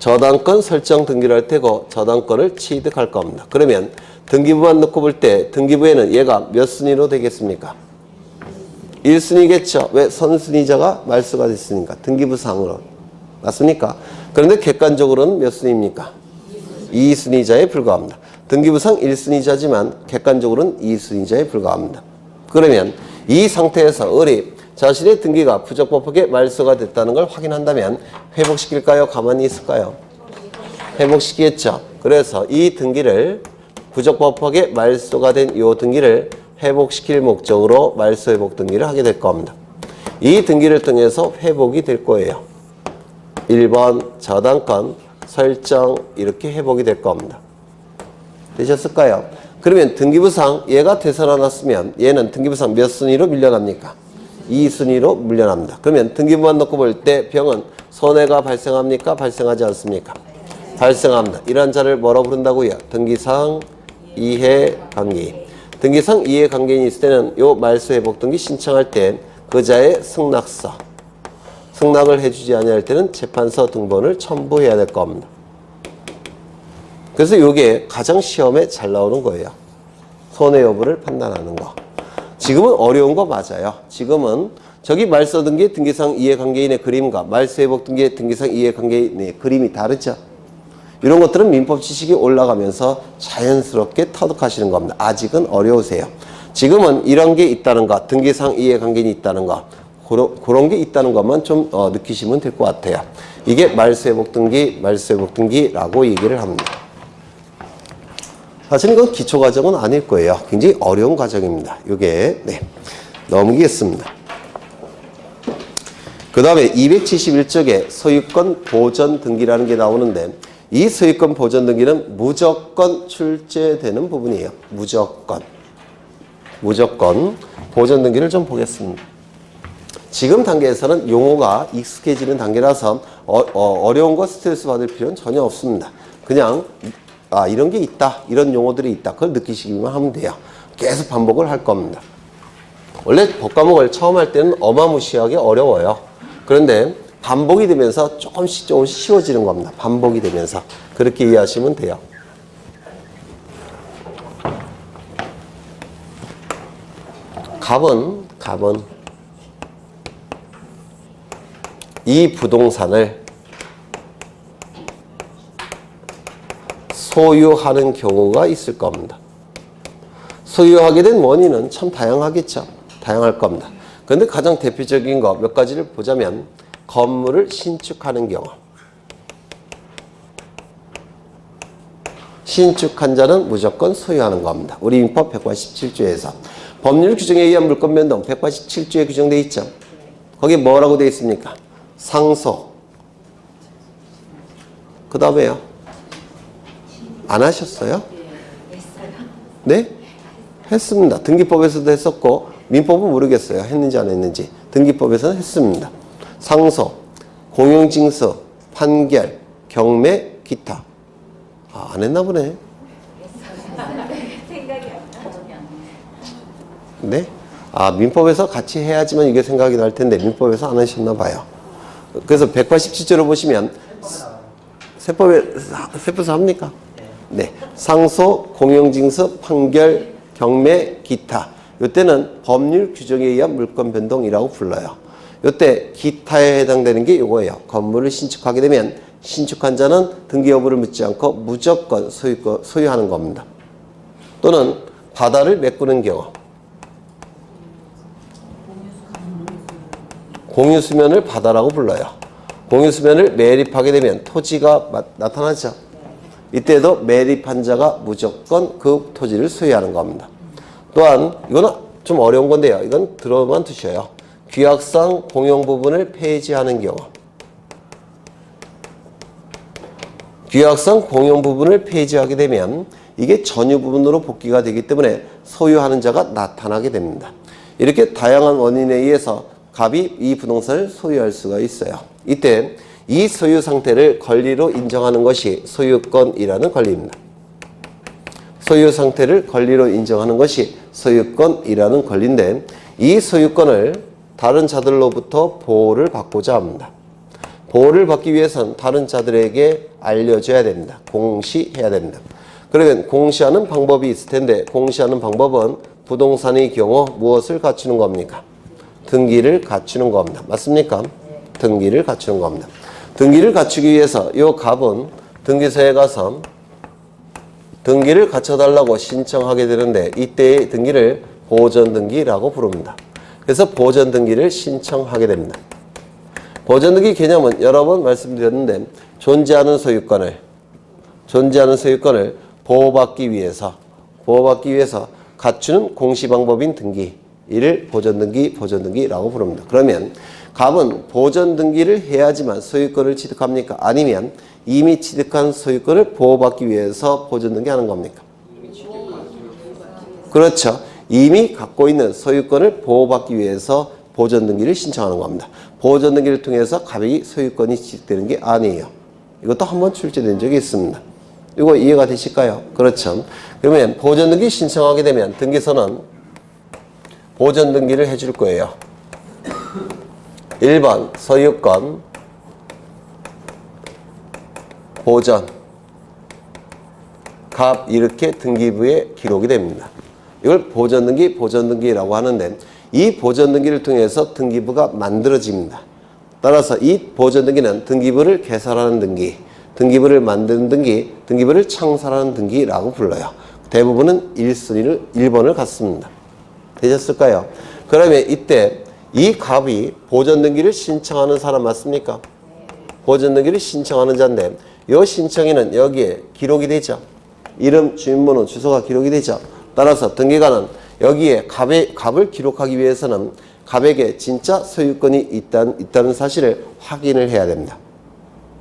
저당권 설정 등기를 할 테고 저당권을 취득할 겁니다. 그러면 등기부만 놓고 볼 때 등기부에는 얘가 몇 순위로 되겠습니까? 1순위겠죠. 왜? 선순위자가 말소가 됐으니까. 등기부상으로. 맞습니까? 그런데 객관적으로는 몇 순위입니까? 2순위자에 불과합니다. 등기부상 1순위자지만 객관적으로는 2순위자에 불과합니다. 그러면 이 상태에서 을이 자신의 등기가 부적법하게 말소가 됐다는 걸 확인한다면 회복시킬까요? 가만히 있을까요? 회복시키겠죠. 그래서 이 등기를 부적법하게 말소가 된 이 등기를 회복시킬 목적으로 말소 회복 등기를 하게 될 겁니다. 이 등기를 통해서 회복이 될 거예요. 1번 저당권 설정 이렇게 회복이 될 겁니다. 되셨을까요? 그러면 등기부상 얘가 되살아났으면 얘는 등기부상 몇 순위로 밀려납니까? 2순위로 밀려납니다. 그러면 등기부만 놓고 볼 때 병은 손해가 발생합니까? 발생하지 않습니까? 발생합니다. 이러한 자를 뭐라고 부른다고요? 등기상 이해관계인. 등기상 이해관계인이 있을 때는 요 말소회복 등기 신청할 때 그 자의 승낙서, 승낙을 해주지 아니할 때는 재판서 등본을 첨부해야 될 겁니다. 그래서 이게 가장 시험에 잘 나오는 거예요. 손해 여부를 판단하는 거. 지금은 어려운 거 맞아요. 지금은 저기 말소 등기 등기상 이해관계인의 그림과 말소회복 등기 등기상 이해관계인의 그림이 다르죠. 이런 것들은 민법 지식이 올라가면서 자연스럽게 터득하시는 겁니다. 아직은 어려우세요. 지금은 이런 게 있다는 것, 등기상 이해관계인이 있다는 것, 그런 게 있다는 것만 좀 느끼시면 될 것 같아요. 이게 말소회복 등기, 말소회복 등기라고 얘기를 합니다. 사실 이건 기초 과정은 아닐 거예요. 굉장히 어려운 과정입니다. 이게 넘기겠습니다. 그 다음에 271쪽에 소유권 보전 등기라는 게 나오는데 이 소유권 보전 등기는 무조건 출제되는 부분이에요. 무조건 보전 등기를 좀 보겠습니다. 지금 단계에서는 용어가 익숙해지는 단계라서 어려운 거 스트레스 받을 필요는 전혀 없습니다. 그냥 이런 게 있다, 이런 용어들이 있다, 그걸 느끼시기만 하면 돼요. 계속 반복을 할 겁니다. 원래 법과목을 처음 할 때는 어마무시하게 어려워요. 그런데 반복이 되면서 조금씩 쉬워지는 겁니다. 반복이 되면서. 그렇게 이해하시면 돼요. 갑은 이 부동산을 소유하는 경우가 있을 겁니다. 소유하게 된 원인은 참 다양하겠죠. 다양할 겁니다. 그런데 가장 대표적인 거 몇 가지를 보자면 건물을 신축하는 경우. 신축한 자는 무조건 소유하는 겁니다. 우리 민법 187조에서. 법률 규정에 의한 물권 변동 187조에 규정되어 있죠. 거기 뭐라고 되어 있습니까? 상소. 그 다음에요. 안 하셨어요? 네? 했습니다. 등기법에서도 했었고 민법은 모르겠어요. 했는지 안 했는지. 등기법에서는 했습니다. 상소, 공용징수, 판결, 경매, 기타. 안 했나 보네. 네? 민법에서 같이 해야지만 이게 생각이 날 텐데 민법에서 안 하셨나 봐요. 그래서 187조로 보시면 세법에서 합니까? 네. 상소, 공용징수, 판결, 경매, 기타. 이때는 법률 규정에 의한 물권 변동이라고 불러요. 이때 기타에 해당되는 게 이거예요. 건물을 신축하게 되면 신축한 자는 등기 여부를 묻지 않고 무조건 소유하는 겁니다. 또는 바다를 메꾸는 경우. 공유수면을 바다라고 불러요. 공유수면을 매립하게 되면 토지가 나타나죠. 이때도 매립한 자가 무조건 그 토지를 소유하는 겁니다. 또한 이거는 좀 어려운 건데요. 이건 들어만 두셔요. 규약상 공용 부분을 폐지하는 경우. 규약상 공용 부분을 폐지하게 되면 이게 전유 부분으로 복귀가 되기 때문에 소유하는 자가 나타나게 됩니다. 이렇게 다양한 원인에 의해서 갑이 이 부동산을 소유할 수가 있어요. 이때 이 소유 상태를 권리로 인정하는 것이 소유권이라는 권리입니다. 소유 상태를 권리로 인정하는 것이 소유권이라는 권리인데 이 소유권을 다른 자들로부터 보호를 받고자 합니다. 보호를 받기 위해서는 다른 자들에게 알려줘야 됩니다. 공시해야 됩니다. 그러면 공시하는 방법이 있을 텐데 공시하는 방법은 부동산의 경우 무엇을 갖추는 겁니까? 등기를 갖추는 겁니다. 맞습니까? 등기를 갖추는 겁니다. 등기를 갖추기 위해서 이 갑은 등기소에 가서 등기를 갖춰달라고 신청하게 되는데 이때의 등기를 보전등기라고 부릅니다. 그래서 보전등기를 신청하게 됩니다. 보전등기 개념은 여러 번 말씀드렸는데 존재하는 소유권을 보호받기 위해서 갖추는 공시방법인 등기, 이를 보전등기라고 부릅니다. 그러면 갑은 보전등기를 해야지만 소유권을 취득합니까? 아니면 이미 취득한 소유권을 보호받기 위해서 보전등기하는 겁니까? 그렇죠. 이미 갖고 있는 소유권을 보호받기 위해서 보전등기를 신청하는 겁니다. 보전등기를 통해서 갑이 소유권이 취득되는 게 아니에요. 이것도 한번 출제된 적이 있습니다. 이거 이해가 되실까요? 그렇죠. 그러면 보전등기 신청하게 되면 등기소는 보전등기를 해줄 거예요. 1번 소유권 보전 갑 이렇게 등기부에 기록이 됩니다. 이걸 보전등기라고 하는데 이 보전등기를 통해서 등기부가 만들어집니다. 따라서 이 보전등기는 등기부를 개설하는 등기, 등기부를 만드는 등기, 등기부를 창설하는 등기라고 불러요. 대부분은 1번을 갖습니다. 되셨을까요? 그러면 이때 이 갑이 보전등기를 신청하는 사람 맞습니까? 보전등기를 신청하는 자인데 이 신청인은 여기에 기록이 되죠. 이름, 주민번호, 주소가 기록이 되죠. 따라서 등기관은 여기에 갑을 기록하기 위해서는 갑에게 진짜 소유권이 있다는 사실을 확인을 해야 됩니다.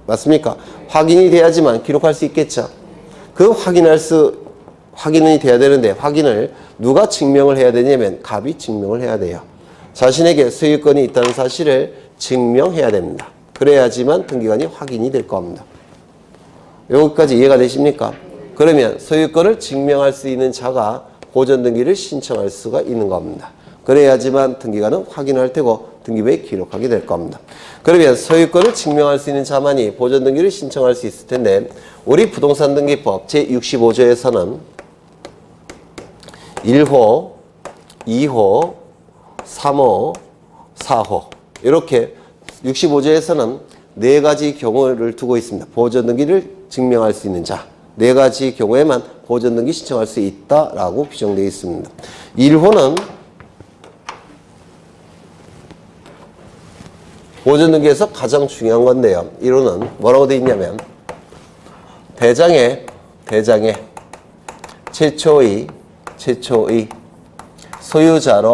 맞습니까? 확인이 돼야지만 기록할 수 있겠죠. 그 확인이 돼야 되는데 확인을 누가 증명을 해야 되냐면 갑이 증명을 해야 돼요. 자신에게 소유권이 있다는 사실을 증명해야 됩니다. 그래야지만 등기관이 확인이 될 겁니다. 여기까지 이해가 되십니까? 그러면 소유권을 증명할 수 있는 자가 보전등기를 신청할 수가 있는 겁니다. 그래야지만 등기관은 확인할 테고 등기부에 기록하게 될 겁니다. 그러면 소유권을 증명할 수 있는 자만이 보전등기를 신청할 수 있을 텐데 우리 부동산등기법 제65조에서는 1호, 2호, 3호, 4호 이렇게 65조에서는 4가지 경우를 두고 있습니다. 보전등기를 증명할 수 있는 자 4가지 경우에만 보전등기 신청할 수 있다라고 규정되어 있습니다. 1호는 보전등기에서 가장 중요한 건데요. 1호는 뭐라고 되어 있냐면 대장에 최초의 소유자로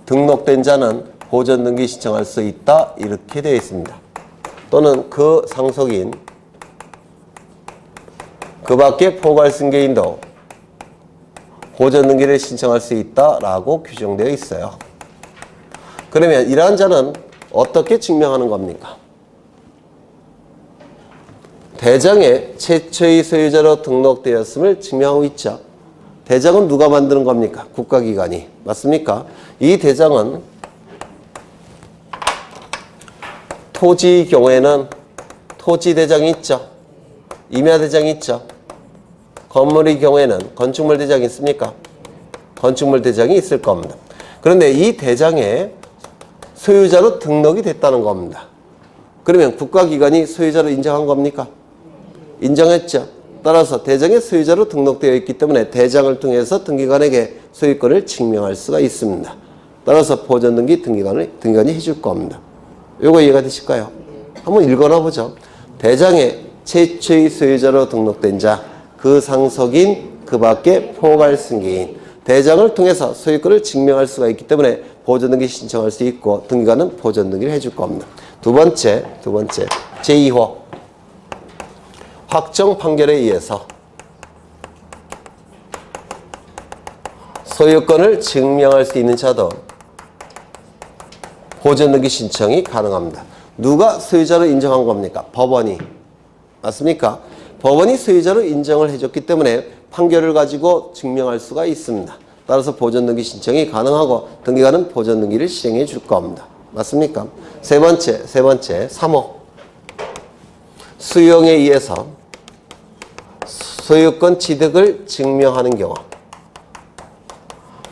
등록된 자는 보전등기 신청할 수 있다 이렇게 되어 있습니다. 또는 그 상속인 그 밖에 포괄승계인도 보전등기를 신청할 수 있다라고 규정되어 있어요. 그러면 이러한 자는 어떻게 증명하는 겁니까? 대장에 최초의 소유자로 등록되었음을 증명하고 있죠. 대장은 누가 만드는 겁니까? 국가기관이. 맞습니까? 이 대장은 토지의 경우에는 토지대장이 있죠. 임야대장이 있죠. 건물의 경우에는 건축물대장이 있습니까? 건축물대장이 있을 겁니다. 그런데 이 대장에 소유자로 등록이 됐다는 겁니다. 그러면 국가기관이 소유자로 인정한 겁니까? 인정했죠. 따라서 대장의 소유자로 등록되어 있기 때문에 대장을 통해서 등기관에게 소유권을 증명할 수가 있습니다. 따라서 보전등기 등기관이 해줄 겁니다. 이거 이해가 되실까요? 한번 읽어나 보죠. 대장에 최초의 소유자로 등록된 자, 그 상속인, 그 밖에 포괄승계인, 대장을 통해서 소유권을 증명할 수가 있기 때문에 보전등기 신청할 수 있고 등기관은 보전등기를 해줄 겁니다. 두 번째 제2호 확정 판결에 의해서 소유권을 증명할 수 있는 자도 보전등기 신청이 가능합니다. 누가 소유자로 인정한 겁니까? 법원이. 맞습니까? 법원이 소유자로 인정을 해줬기 때문에 판결을 가지고 증명할 수가 있습니다. 따라서 보전등기 신청이 가능하고 등기관은 보전등기를 시행해 줄 겁니다. 맞습니까? 세 번째 3호 수용에 의해서 소유권 취득을 증명하는 경우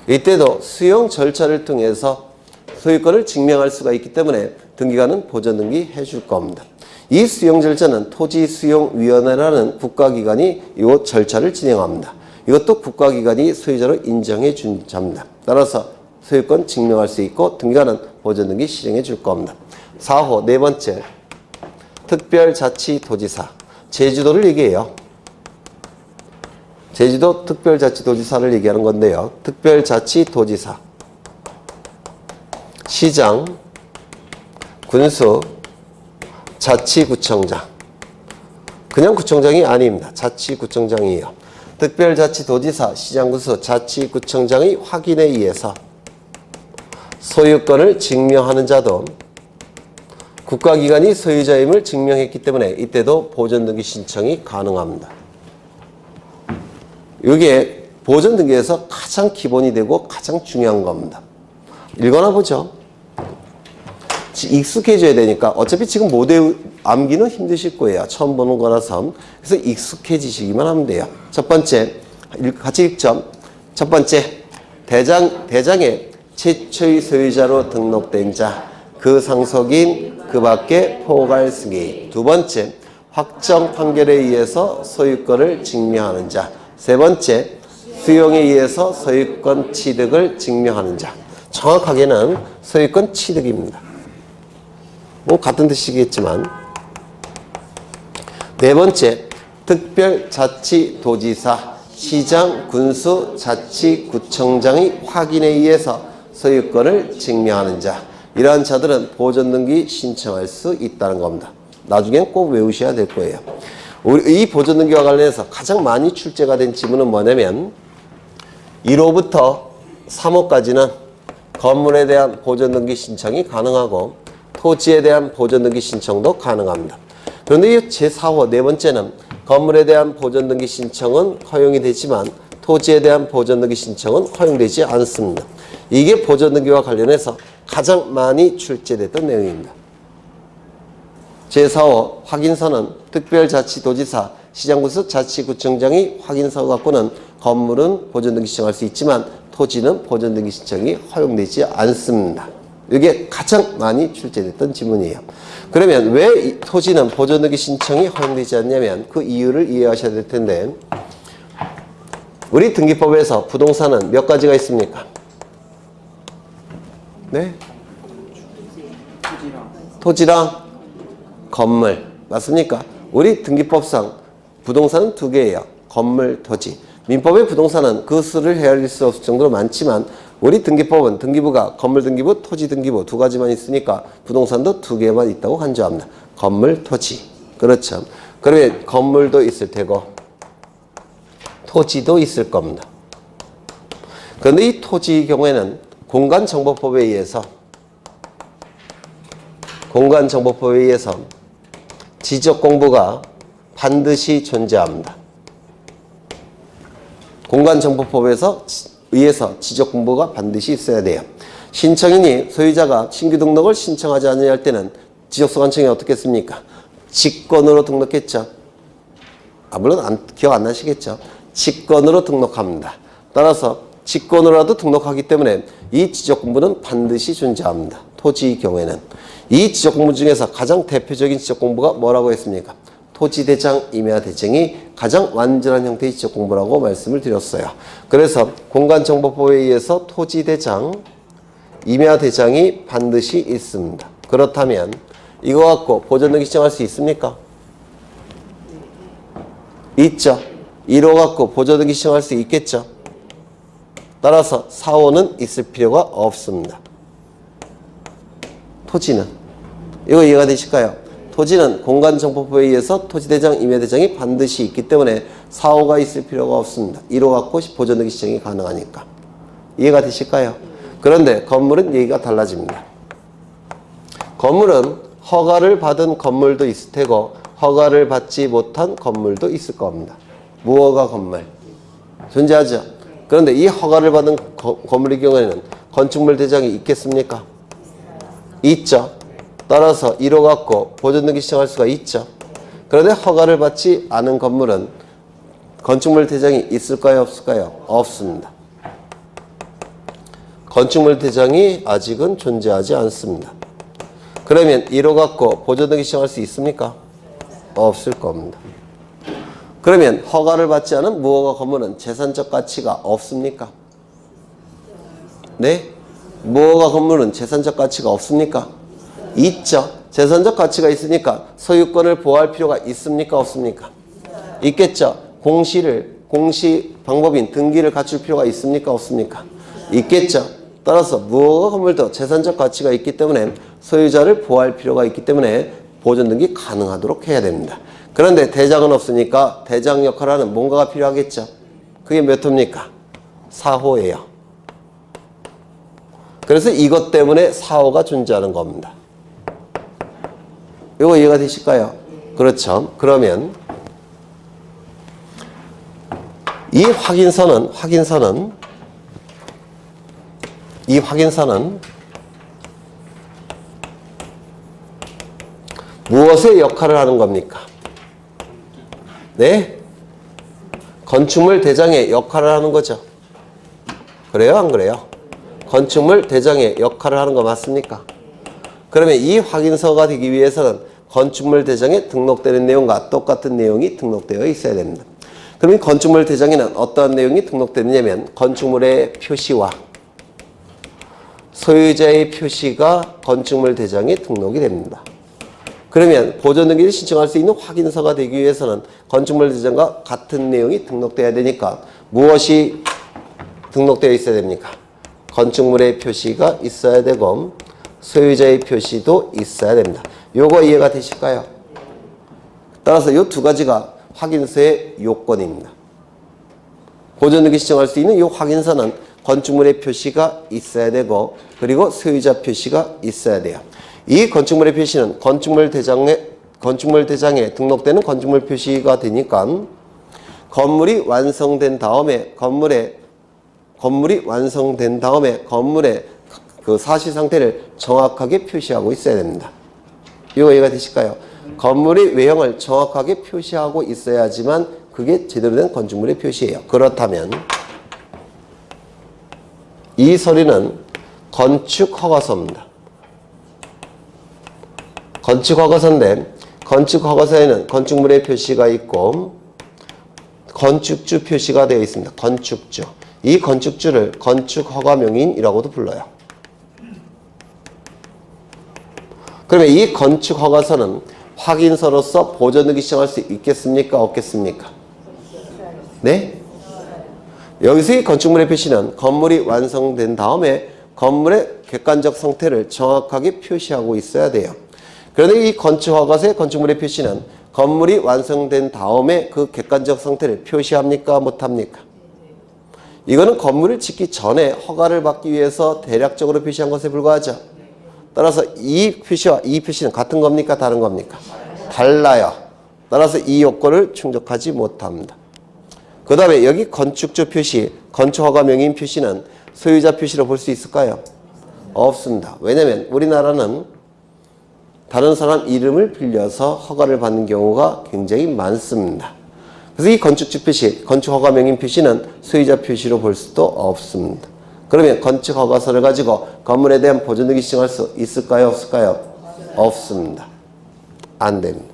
이때도 수용 절차를 통해서 소유권을 증명할 수가 있기 때문에 등기관은 보전등기 해줄 겁니다. 이 수용 절차는 토지수용위원회라는 국가기관이 이 절차를 진행합니다. 이것도 국가기관이 소유자로 인정해 준 자입니다. 따라서 소유권 증명할 수 있고 등기관은 보존등기 시정해 줄 겁니다. 4호 네 번째 특별자치도지사 제주도를 얘기해요. 제주도 특별자치도지사를 얘기하는 건데요. 특별자치도지사 시장 군수 자치구청장 그냥 구청장이 아닙니다. 자치구청장이에요. 특별자치도지사 시장군수 자치구청장의 확인에 의해서 소유권을 증명하는 자도 국가기관이 소유자임을 증명했기 때문에 이때도 보존등기 신청이 가능합니다. 이게 보존등기에서 가장 기본이 되고 가장 중요한 겁니다. 읽어나 보죠. 익숙해져야 되니까 어차피 지금 못 암기는 힘드실 거예요. 처음 보는 거라서. 그래서 익숙해지시기만 하면 돼요. 첫 번째 같이 읽죠. 첫 번째 대장에 최초의 소유자로 등록된 자 그 상속인 그 밖에 포괄 승인. 두 번째 확정 판결에 의해서 소유권을 증명하는 자. 세 번째 수용에 의해서 소유권 취득을 증명하는 자. 정확하게는 소유권 취득입니다. 뭐 같은 뜻이겠지만. 네 번째 특별자치도지사 시장 군수 자치구청장의 확인에 의해서 소유권을 증명하는 자. 이러한 자들은 보존등기 신청할 수 있다는 겁니다. 나중엔 꼭 외우셔야 될 거예요. 이 보존등기와 관련해서 가장 많이 출제가 된 지문은 뭐냐면 1호부터 3호까지는 건물에 대한 보존등기 신청이 가능하고 토지에 대한 보존등기 신청도 가능합니다. 그런데 이 제4호 네 번째는 건물에 대한 보존등기 신청은 허용이 되지만 토지에 대한 보존등기 신청은 허용되지 않습니다. 이게 보존등기와 관련해서 가장 많이 출제됐던 내용입니다. 제4호 확인서는 특별자치도지사 시장군수 자치구청장이 확인서 갖고는 건물은 보존등기 신청할 수 있지만 토지는 보존등기 신청이 허용되지 않습니다. 이게 가장 많이 출제됐던 지문이에요. 그러면 왜 이 토지는 보존등기 신청이 허용되지 않냐면 그 이유를 이해하셔야 될 텐데 우리 등기법에서 부동산은 몇 가지가 있습니까? 네? 토지랑 건물 맞습니까? 우리 등기법상 부동산은 두 개예요. 건물, 토지. 민법의 부동산은 그 수를 헤아릴 수 없을 정도로 많지만 우리 등기법은 등기부가 건물 등기부, 토지 등기부 두 가지만 있으니까 부동산도 두 개만 있다고 간주합니다. 건물, 토지. 그렇죠. 그러면 건물도 있을 테고 토지도 있을 겁니다. 그런데 이 토지의 경우에는 공간정보법에 의해서 지적공부가 반드시 존재합니다. 공간정보법에서 의해서 지적공부가 반드시 있어야 돼요. 신청인이 소유자가 신규 등록을 신청하지 않으려 할 때는 지적소관청이 어떻게 했습니까? 직권으로 등록했죠. 물론 기억 안 나시겠죠. 직권으로 등록합니다. 따라서 직권으로라도 등록하기 때문에 이 지적공부는 반드시 존재합니다. 토지의 경우에는. 이 지적공부 중에서 가장 대표적인 지적공부가 뭐라고 했습니까? 토지대장, 임야대장이 가장 완전한 형태의 지적공부라고 말씀을 드렸어요. 그래서 공간정보법에 의해서 토지대장, 임야대장이 반드시 있습니다. 그렇다면 이거 갖고 보존등기 신청할 수 있습니까? 있죠. 1호 갖고 보존등기 신청할 수 있겠죠. 따라서 4호는 있을 필요가 없습니다. 토지는 이거 이해가 되실까요? 토지는 공간정보법에 의해서 토지대장, 임야대장이 반드시 있기 때문에 4호가 있을 필요가 없습니다. 1호 갖고 보존등기 신청이 가능하니까. 이해가 되실까요? 그런데 건물은 얘기가 달라집니다. 건물은 허가를 받은 건물도 있을 테고 허가를 받지 못한 건물도 있을 겁니다. 무허가 건물 존재하죠. 그런데 이 허가를 받은 건물의 경우에는 건축물 대장이 있겠습니까? 있죠. 따라서 1호 갖고 보존등기 신청할 수가 있죠. 그런데 허가를 받지 않은 건물은 건축물 대장이 있을까요? 없을까요? 없습니다. 건축물 대장이 아직은 존재하지 않습니다. 그러면 1호 갖고 보존등기 신청할 수 있습니까? 없을 겁니다. 그러면 허가를 받지 않은 무허가 건물은 재산적 가치가 없습니까? 네? 무허가 건물은 재산적 가치가 없습니까? 있죠. 재산적 가치가 있으니까 소유권을 보호할 필요가 있습니까? 없습니까? 있겠죠. 공시 방법인 등기를 갖출 필요가 있습니까? 없습니까? 있겠죠. 따라서 무허가 건물도 재산적 가치가 있기 때문에 소유자를 보호할 필요가 있기 때문에 보존 등기 가능하도록 해야 됩니다. 그런데 대장은 없으니까 대장 역할을 하는 뭔가가 필요하겠죠. 그게 몇 호입니까? 4호예요. 그래서 이것 때문에 4호가 존재하는 겁니다. 이거 이해가 되실까요? 그렇죠. 그러면 이 확인서는 무엇의 역할을 하는 겁니까? 네? 건축물 대장의 역할을 하는 거죠. 그래요? 안 그래요? 건축물 대장의 역할을 하는 거 맞습니까? 그러면 이 확인서가 되기 위해서는 건축물 대장에 등록되는 내용과 똑같은 내용이 등록되어 있어야 됩니다. 그러면 건축물 대장에는 어떤 내용이 등록되느냐면 건축물의 표시와 소유자의 표시가 건축물 대장에 등록이 됩니다. 그러면 보존 등기를 신청할 수 있는 확인서가 되기 위해서는 건축물 대장과 같은 내용이 등록돼야 되니까 무엇이 등록되어 있어야 됩니까? 건축물의 표시가 있어야 되고 소유자의 표시도 있어야 됩니다. 요거 이해가 되실까요? 따라서 이 두 가지가 확인서의 요건입니다. 보존 등기 신청할 수 있는 이 확인서는 건축물의 표시가 있어야 되고 그리고 소유자 표시가 있어야 돼요. 이 건축물의 표시는 건축물 대장에 등록되는 건축물 표시가 되니까 건물이 완성된 다음에 건물의 그 사실 상태를 정확하게 표시하고 있어야 됩니다. 이거 이해가 되실까요? 건물의 외형을 정확하게 표시하고 있어야지만 그게 제대로 된 건축물의 표시예요. 그렇다면 이 서류는 건축허가서입니다. 건축허가서인데 건축허가서에는 건축물의 표시가 있고 건축주 표시가 되어 있습니다. 건축주. 이 건축주를 건축허가명인이라고도 불러요. 그러면 이 건축허가서는 확인서로서 보존 등기 신청할 수 있겠습니까? 없겠습니까? 네? 여기서 이 건축물의 표시는 건물이 완성된 다음에 건물의 객관적 상태를 정확하게 표시하고 있어야 돼요. 그런데 이 건축허가서의 건축물의 표시는 건물이 완성된 다음에 그 객관적 상태를 표시합니까? 못합니까? 이거는 건물을 짓기 전에 허가를 받기 위해서 대략적으로 표시한 것에 불과하죠. 따라서 이 표시와 이 표시는 같은 겁니까? 다른 겁니까? 달라요. 따라서 이 요건을 충족하지 못합니다. 그 다음에 여기 건축주 표시, 건축허가 명인 표시는 소유자 표시로 볼 수 있을까요? 없습니다. 왜냐하면 우리나라는 다른 사람 이름을 빌려서 허가를 받는 경우가 굉장히 많습니다. 그래서 이 건축주 표시, 건축허가 명인 표시는 소유자 표시로 볼 수도 없습니다. 그러면 건축허가서를 가지고 건물에 대한 보존 등기 신청할 수 있을까요? 없을까요? 없습니다. 안 됩니다.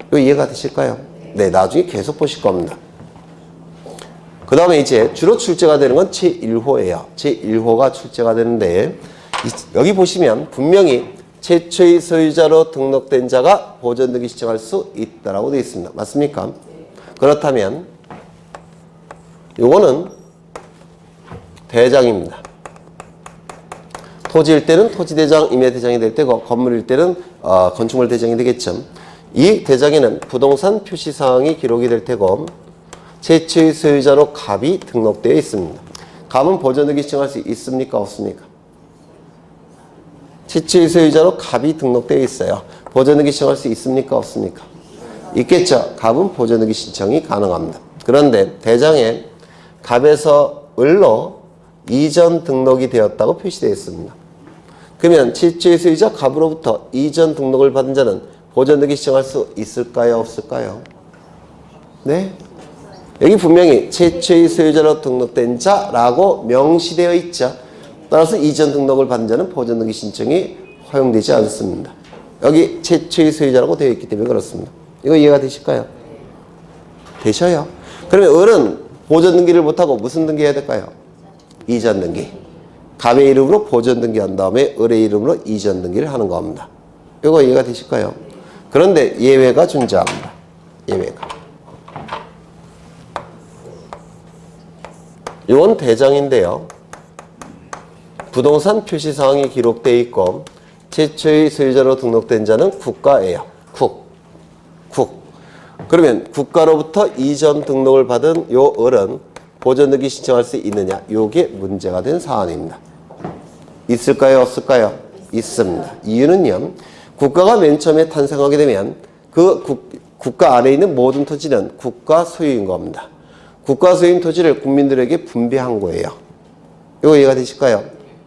이거 이해가 되실까요? 네, 나중에 계속 보실 겁니다. 그 다음에 이제 주로 출제가 되는 건 제1호예요. 제1호가 출제가 되는데 여기 보시면 분명히 최초의 소유자로 등록된 자가 보존 등기 신청할 수 있다라고 되어 있습니다. 맞습니까? 그렇다면 요거는 대장입니다. 토지일 때는 토지대장, 임야대장이 될 때고 건물일 때는 건축물 대장이 되겠죠. 이 대장에는 부동산 표시사항이 기록이 될 테고 최초의 소유자로 갑이 등록되어 있습니다. 갑은 보존 등기 신청할 수 있습니까? 없습니까? 최초의 소유자로 갑이 등록되어 있어요. 보존 등기 신청할 수 있습니까? 없습니까? 있겠죠. 갑은 보존 등기 신청이 가능합니다. 그런데 대장에 갑에서 을로 이전 등록이 되었다고 표시되어 있습니다. 그러면 최초의 소유자 갑으로부터 이전 등록을 받은 자는 보존 등기 신청할 수 있을까요? 없을까요? 네? 여기 분명히 최초의 소유자로 등록된 자라고 명시되어 있죠. 따라서 이전 등록을 받은 자는 보존 등기 신청이 허용되지 않습니다. 여기 최초의 소유자라고 되어 있기 때문에 그렇습니다. 이거 이해가 되실까요? 되셔요. 그러면 을은 보존 등기를 못하고 무슨 등기 해야 될까요? 이전 등기. 갑의 이름으로 보전 등기한 다음에 을의 이름으로 이전 등기를 하는 겁니다. 이거 이해가 되실까요? 그런데 예외가 존재합니다. 예외가. 이건 대장인데요. 부동산 표시사항이 기록되어 있고 최초의 소유자로 등록된 자는 국가예요. 국. 그러면 국가로부터 이전 등록을 받은 요 을은 보전 등기 신청할 수 있느냐? 요게 문제가 된 사안입니다. 있을까요? 없을까요? 있습니다. 이유는요. 국가가 맨 처음에 탄생하게 되면 그 국가 안에 있는 모든 토지는 국가 소유인 겁니다. 국가 소유인 토지를 국민들에게 분배한 거예요. 이거 이해가 되실까요?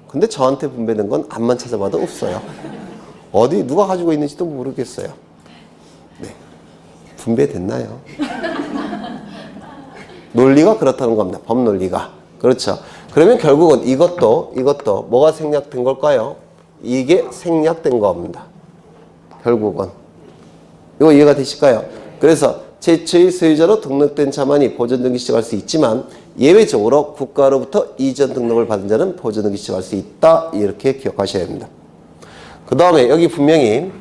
근데 저한테 분배된 건 암만 찾아봐도 없어요. 어디 누가 가지고 있는지도 모르겠어요. 네. 분배됐나요? 논리가 그렇다는 겁니다. 법 논리가. 그렇죠. 그러면 결국은 이것도 뭐가 생략된 걸까요? 이게 생략된 겁니다. 결국은. 이거 이해가 되실까요? 그래서 최초의 소유자로 등록된 자만이 보전 등기 시작할 수 있지만 예외적으로 국가로부터 이전 등록을 받은 자는 보전 등기 시작할 수 있다. 이렇게 기억하셔야 됩니다. 그 다음에 여기 분명히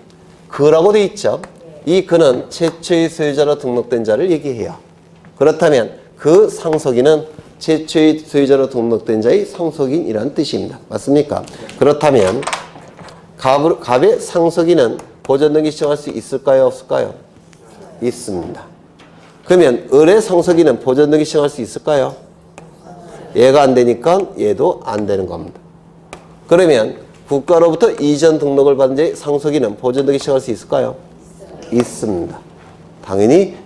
그라고 돼 있죠. 이 그는 최초의 소유자로 등록된 자를 얘기해요. 그렇다면 그 상속인은 최초의 소유자로 등록된 자의 상속인이라는 뜻입니다. 맞습니까? 그렇다면 갑의 상속인은 보전 등기 시작할 수 있을까요? 없을까요? 있습니다. 그러면 을의 상속인은 보전 등기 시작할 수 있을까요? 얘가 안 되니까 얘도 안 되는 겁니다. 그러면 국가로부터 이전 등록을 받은 자의 상속인은 보전 등기 시작할 수 있을까요? 있습니다. 당연히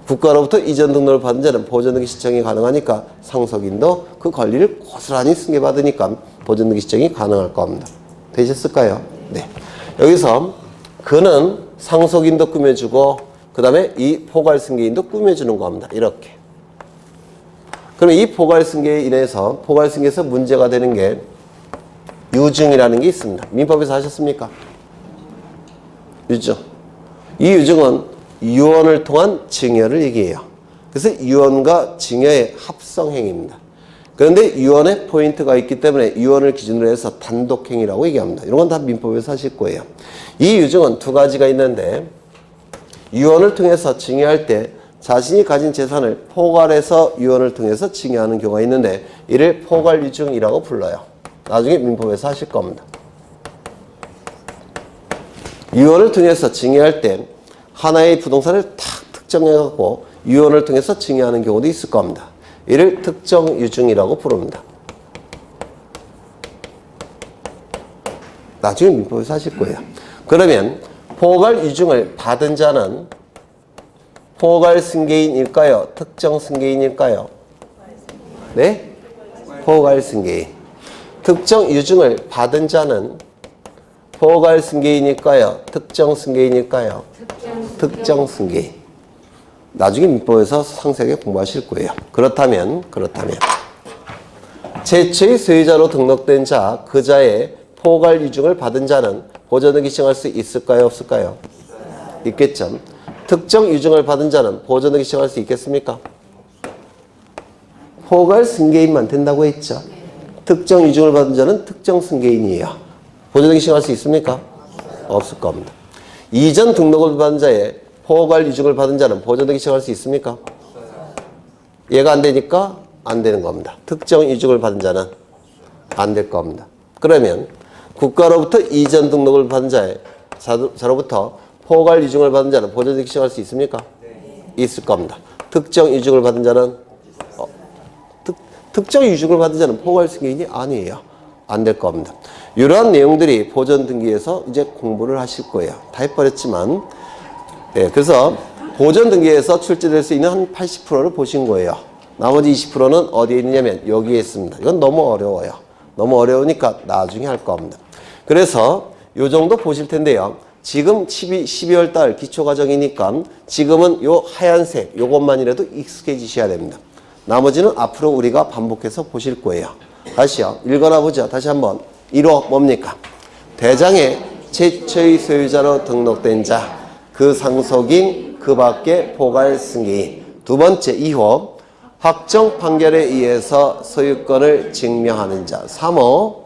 국가로부터 이전 등록을 받은 자는 보전 등기 신청이 가능하니까 상속인도 그 권리를 고스란히 승계받으니까 보전 등기 신청이 가능할 겁니다. 되셨을까요? 네. 여기서 그는 상속인도 꾸며주고 그 다음에 이 포괄승계인도 꾸며주는 겁니다. 이렇게. 그럼 이 포괄승계에 인해서 포괄승계에서 문제가 되는 게 유증이라는 게 있습니다. 민법에서 하셨습니까? 유증. 이 유증은 유언을 통한 증여를 얘기해요. 그래서 유언과 증여의 합성행위입니다. 그런데 유언에 포인트가 있기 때문에 유언을 기준으로 해서 단독행위라고 얘기합니다. 이런 건 다 민법에서 하실 거예요. 이 유증은 두 가지가 있는데 유언을 통해서 증여할 때 자신이 가진 재산을 포괄해서 유언을 통해서 증여하는 경우가 있는데 이를 포괄유증이라고 불러요. 나중에 민법에서 하실 겁니다. 유언을 통해서 증여할 때 하나의 부동산을 탁 특정해갖고 유언을 통해서 증여하는 경우도 있을 겁니다. 이를 특정유증이라고 부릅니다. 나중에 민법에서 하실 거예요. 그러면 포괄유증을 받은 자는 포괄승계인일까요? 특정승계인일까요? 네? 포괄승계인. 특정유증을 받은 자는 포괄승계인일까요? 특정승계인일까요? 특정승계인. 나중에 민법에서 상세하게 공부하실 거예요. 그렇다면 최초의 소유자로 등록된 자, 그 자의 포괄유증을 받은 자는 보전등기 신청할 수 있을까요? 없을까요? 있겠죠. 특정유증을 받은 자는 보전등기 신청할 수 있겠습니까? 포괄승계인만 된다고 했죠. 특정유증을 받은 자는 특정승계인이에요. 보전등기 신청할 수 있습니까? 없을 겁니다. 이전 등록을 받은 자의 포괄유증을 받은 자는 보전등기 신청할 수 있습니까? 얘가 안 되니까 안 되는 겁니다. 특정유증을 받은 자는 안 될 겁니다. 그러면 국가로부터 이전 등록을 받은 자로부터 포괄유증을 받은 자는 보전등기 신청할 수 있습니까? 있을 겁니다. 특정유증을 받은 자는 특정유증을 받은 자는 포괄승계인이 아니에요. 안 될 겁니다. 이러한 내용들이 보전등기에서 이제 공부를 하실 거예요. 다 해버렸지만 그래서 보전등기에서 출제될 수 있는 한 80%를 보신 거예요. 나머지 20%는 어디에 있느냐면 여기에 있습니다. 이건 너무 어려워요. 너무 어려우니까 나중에 할 겁니다. 그래서 요 정도 보실 텐데요. 지금 12월 달 기초과정이니까 지금은 요 하얀색 요것만이라도 익숙해지셔야 됩니다. 나머지는 앞으로 우리가 반복해서 보실 거예요. 다시요. 읽어나 보죠. 다시 한번. 1호 뭡니까? 대장의 최초의 소유자로 등록된 자, 그 상속인, 그 밖에 포괄승계인. 두 번째 2호 확정 판결에 의해서 소유권을 증명하는 자. 3호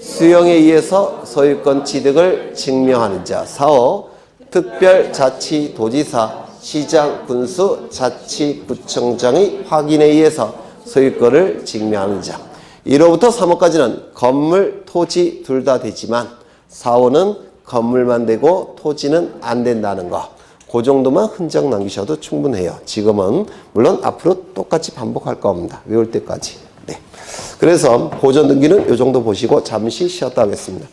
수용에 의해서 소유권 취득을 증명하는 자. 4호 특별자치도지사, 시장, 군수, 자치구청장의 확인에 의해서 소유권을 증명하는 자. 1호부터 3호까지는 건물, 토지 둘 다 되지만 4호는 건물만 되고 토지는 안 된다는 거. 그 정도만 흔적 남기셔도 충분해요. 지금은 물론 앞으로 똑같이 반복할 겁니다. 외울 때까지. 네. 그래서 보존 등기는 이 정도 보시고 잠시 쉬었다 하겠습니다.